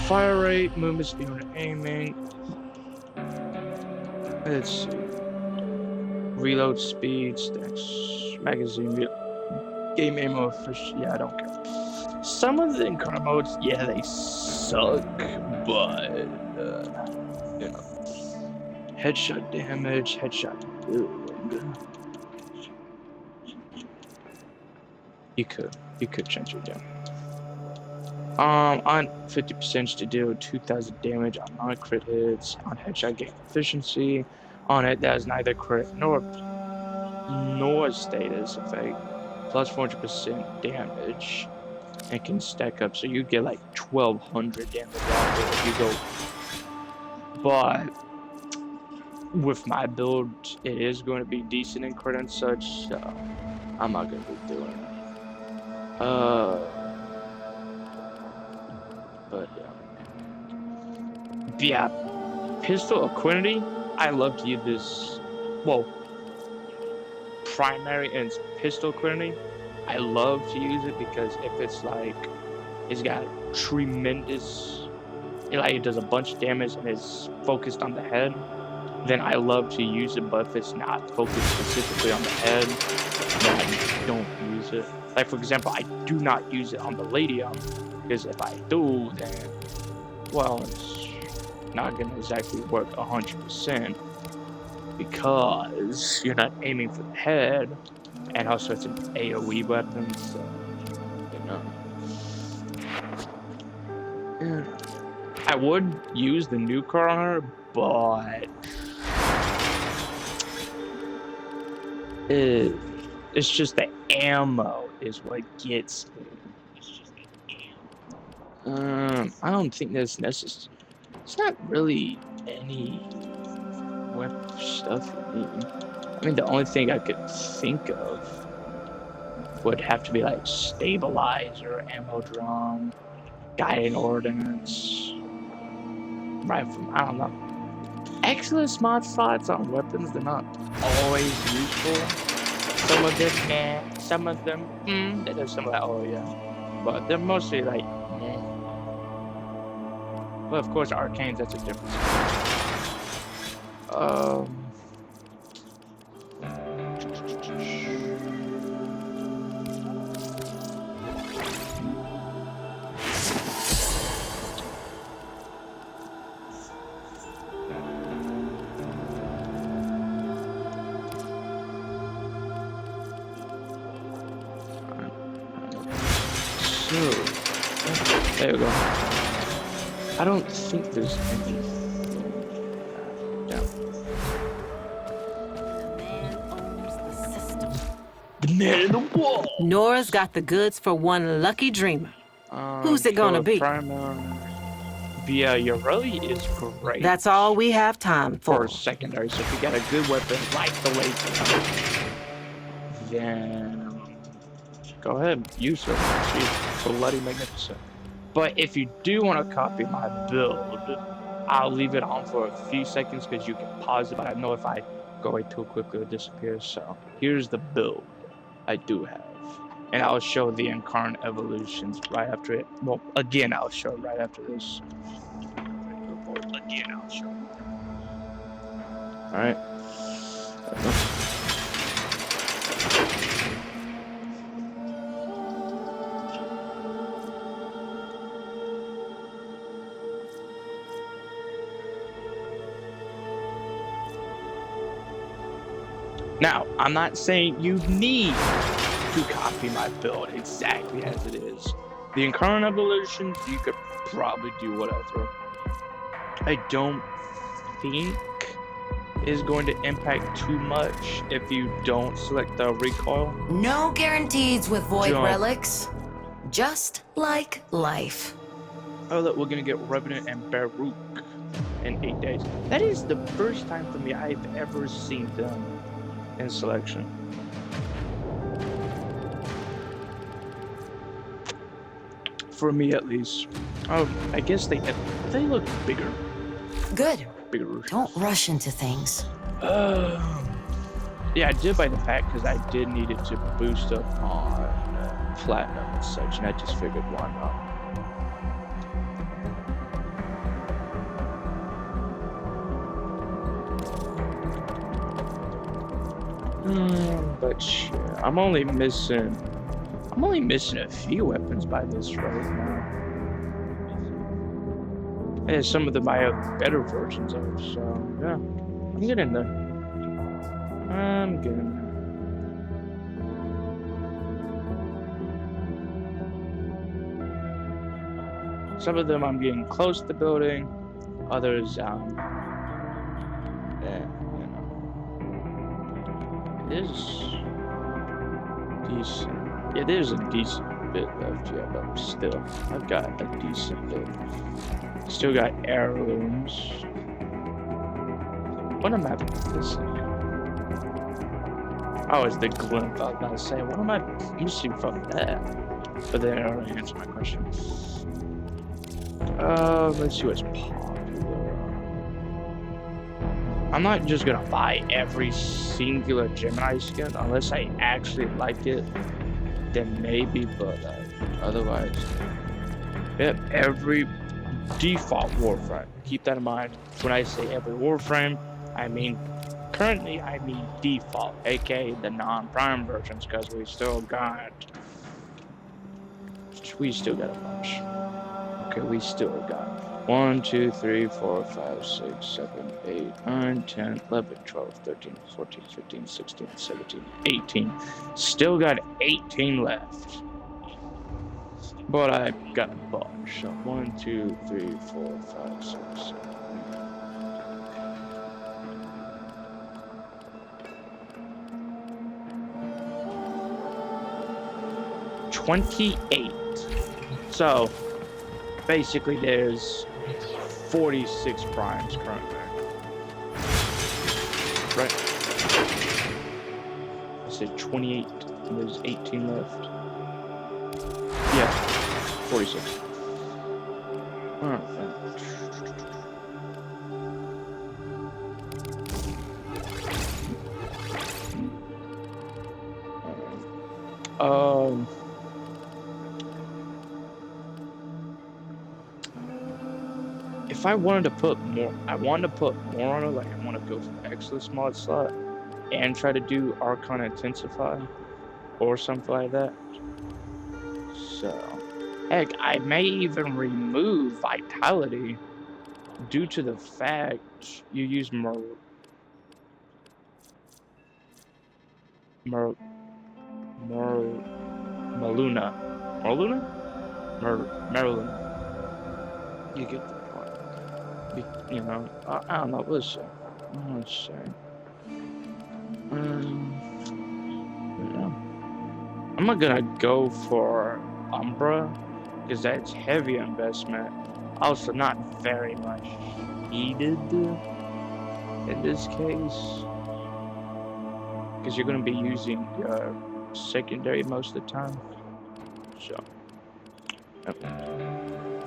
fire rate, movement speed when aiming. Let's see. Reload speed, stacks, magazine, game ammo, yeah, I don't care. Some of the Incarnate modes, yeah, they suck, but, you know. Headshot damage, headshot build. You could change it down. On 50% to deal 2,000 damage on non-crit hits, on headshot gain efficiency. On it, that is neither crit nor status effect, plus 400% damage, and can stack up. So you get like 1,200 damage on it if you go. But with my build, it is going to be decent in crit and such, so I'm not going to be doing it. But yeah, pistol Affinity. I love to use this. Well, primary and pistol Affinity. I love to use it because if it's like, it's got tremendous, it does a bunch of damage and is focused on the head, then I love to use it. But if it's not focused specifically on the head, then I don't use it. Like for example, I do not use it on the Ladium. Because if I do, then, well, it's not going to exactly work 100%. Because you're not aiming for the head. And also it's an AoE weapon, so, you know. I would use the new car on her, but it's just the ammo is what gets me. I don't think that's necessary. It's not really any weapon stuff you need. I mean, the only thing I could think of would have to be like stabilizer, ammo drum, guiding ordnance, rifle. I don't know. Excellent mod slots on weapons, they're not always useful. Some of them, nah. Some of them, there's some of that, oh yeah. But they're mostly like, nah. Well, of course, arcanes, that's a difference. There we go. I don't think there's anything. The man in the wall. Nora's got the goods for one lucky dreamer. Who's it gonna be? Yeah, Yoroi is great. That's all we have time for. For secondary, so if you got a good weapon like the laser, then go ahead, use her. She's bloody magnificent. But if you do want to copy my build, I'll leave it on for a few seconds because you can pause it, but I know if I go away too quickly, it disappears. So here's the build I do have. And I'll show the incarnate evolutions right after it. Well, again, I'll show it right after this. Again, I'll show it. Alright. Now, I'm not saying you need to copy my build exactly as it is. The incarnate evolutions, you could probably do whatever. I don't think is going to impact too much if you don't select the recoil. No guarantees with void Jump. relics. Just like life. Oh, look, we're gonna get Revenant and Baruch in 8 days. That is the first time for me I've ever seen them in selection. For me, at least. Oh, I guess they look bigger. Good. Bigger. Don't rush into things. Yeah, I did buy the pack because I did need it to boost up on platinum and such, and I just figured why not. But yeah, I'm only missing a few weapons by this right now. And some of them I have better versions of, so yeah. I'm getting there. I'm getting there. Some of them I'm getting close to building, others is decent. Yeah, there's a decent bit left, yeah, but still, I've got a decent bit. Still got heirlooms. What am I missing? Oh, it's the glint. I was about to say, what am I missing from that? But then I already answered my question. Let's see what's popular. I'm not just gonna buy every singular Gemini skin unless I actually like it. Then maybe, but otherwise, yep, every default Warframe. Keep that in mind. When I say every Warframe, I mean currently I mean default, aka the non-prime versions, because we still got a bunch. Okay, we still got 1, 2, 3, 4, 5, 6, 7, 8, 9, 10, 11, 12, 13, 14, 15, 16, 17, 18. Still got 18 left. But I got a bunch. So 1, 2, 3, 4, 5, 6, 7. 28. So basically there's 46 primes currently. Right. I said 28. And there's 18 left. Yeah. 46. Alright. If I wanted to put more, I want to put more on it. Like I want to go for Exilus mod slot and try to do Archon Intensify or something like that. So, heck, I may even remove Vitality due to the fact you use Maluna. You get the point. You know, I don't know. Let's see. I'm not gonna go for Umbra because that's heavy investment. Also, not very much needed in this case because you're gonna be using your secondary most of the time.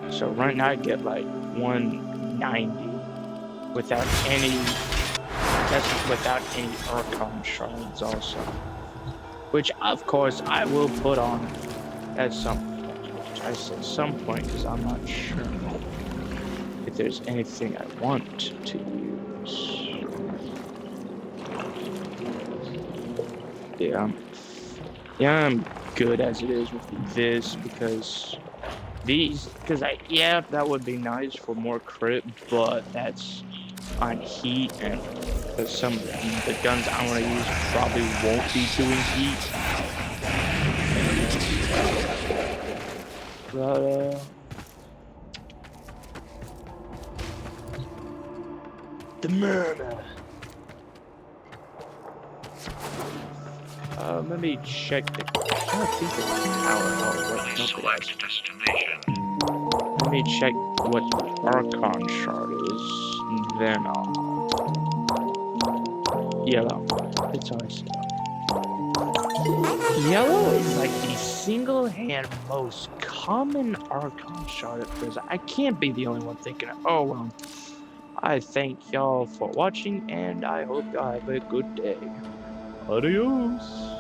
So right now I get like 190 without any. That's without any Archon shards also. Which of course I will put on at some point. I say some point because I'm not sure if there's anything I want to use. Yeah, I'm good as it is with this because that would be nice for more crit, but that's on heat, and some of the guns I want to use probably won't be doing heat. But the murder. Let me check the. I think the power. Select destination. Let me check what Archon shard is, and then I'll. Yellow. It's always yellow. Yellow is like the single-hand most common Archon shard at present. I can't be the only one thinking it. Oh well. I thank y'all for watching, and I hope y'all have a good day. Adios.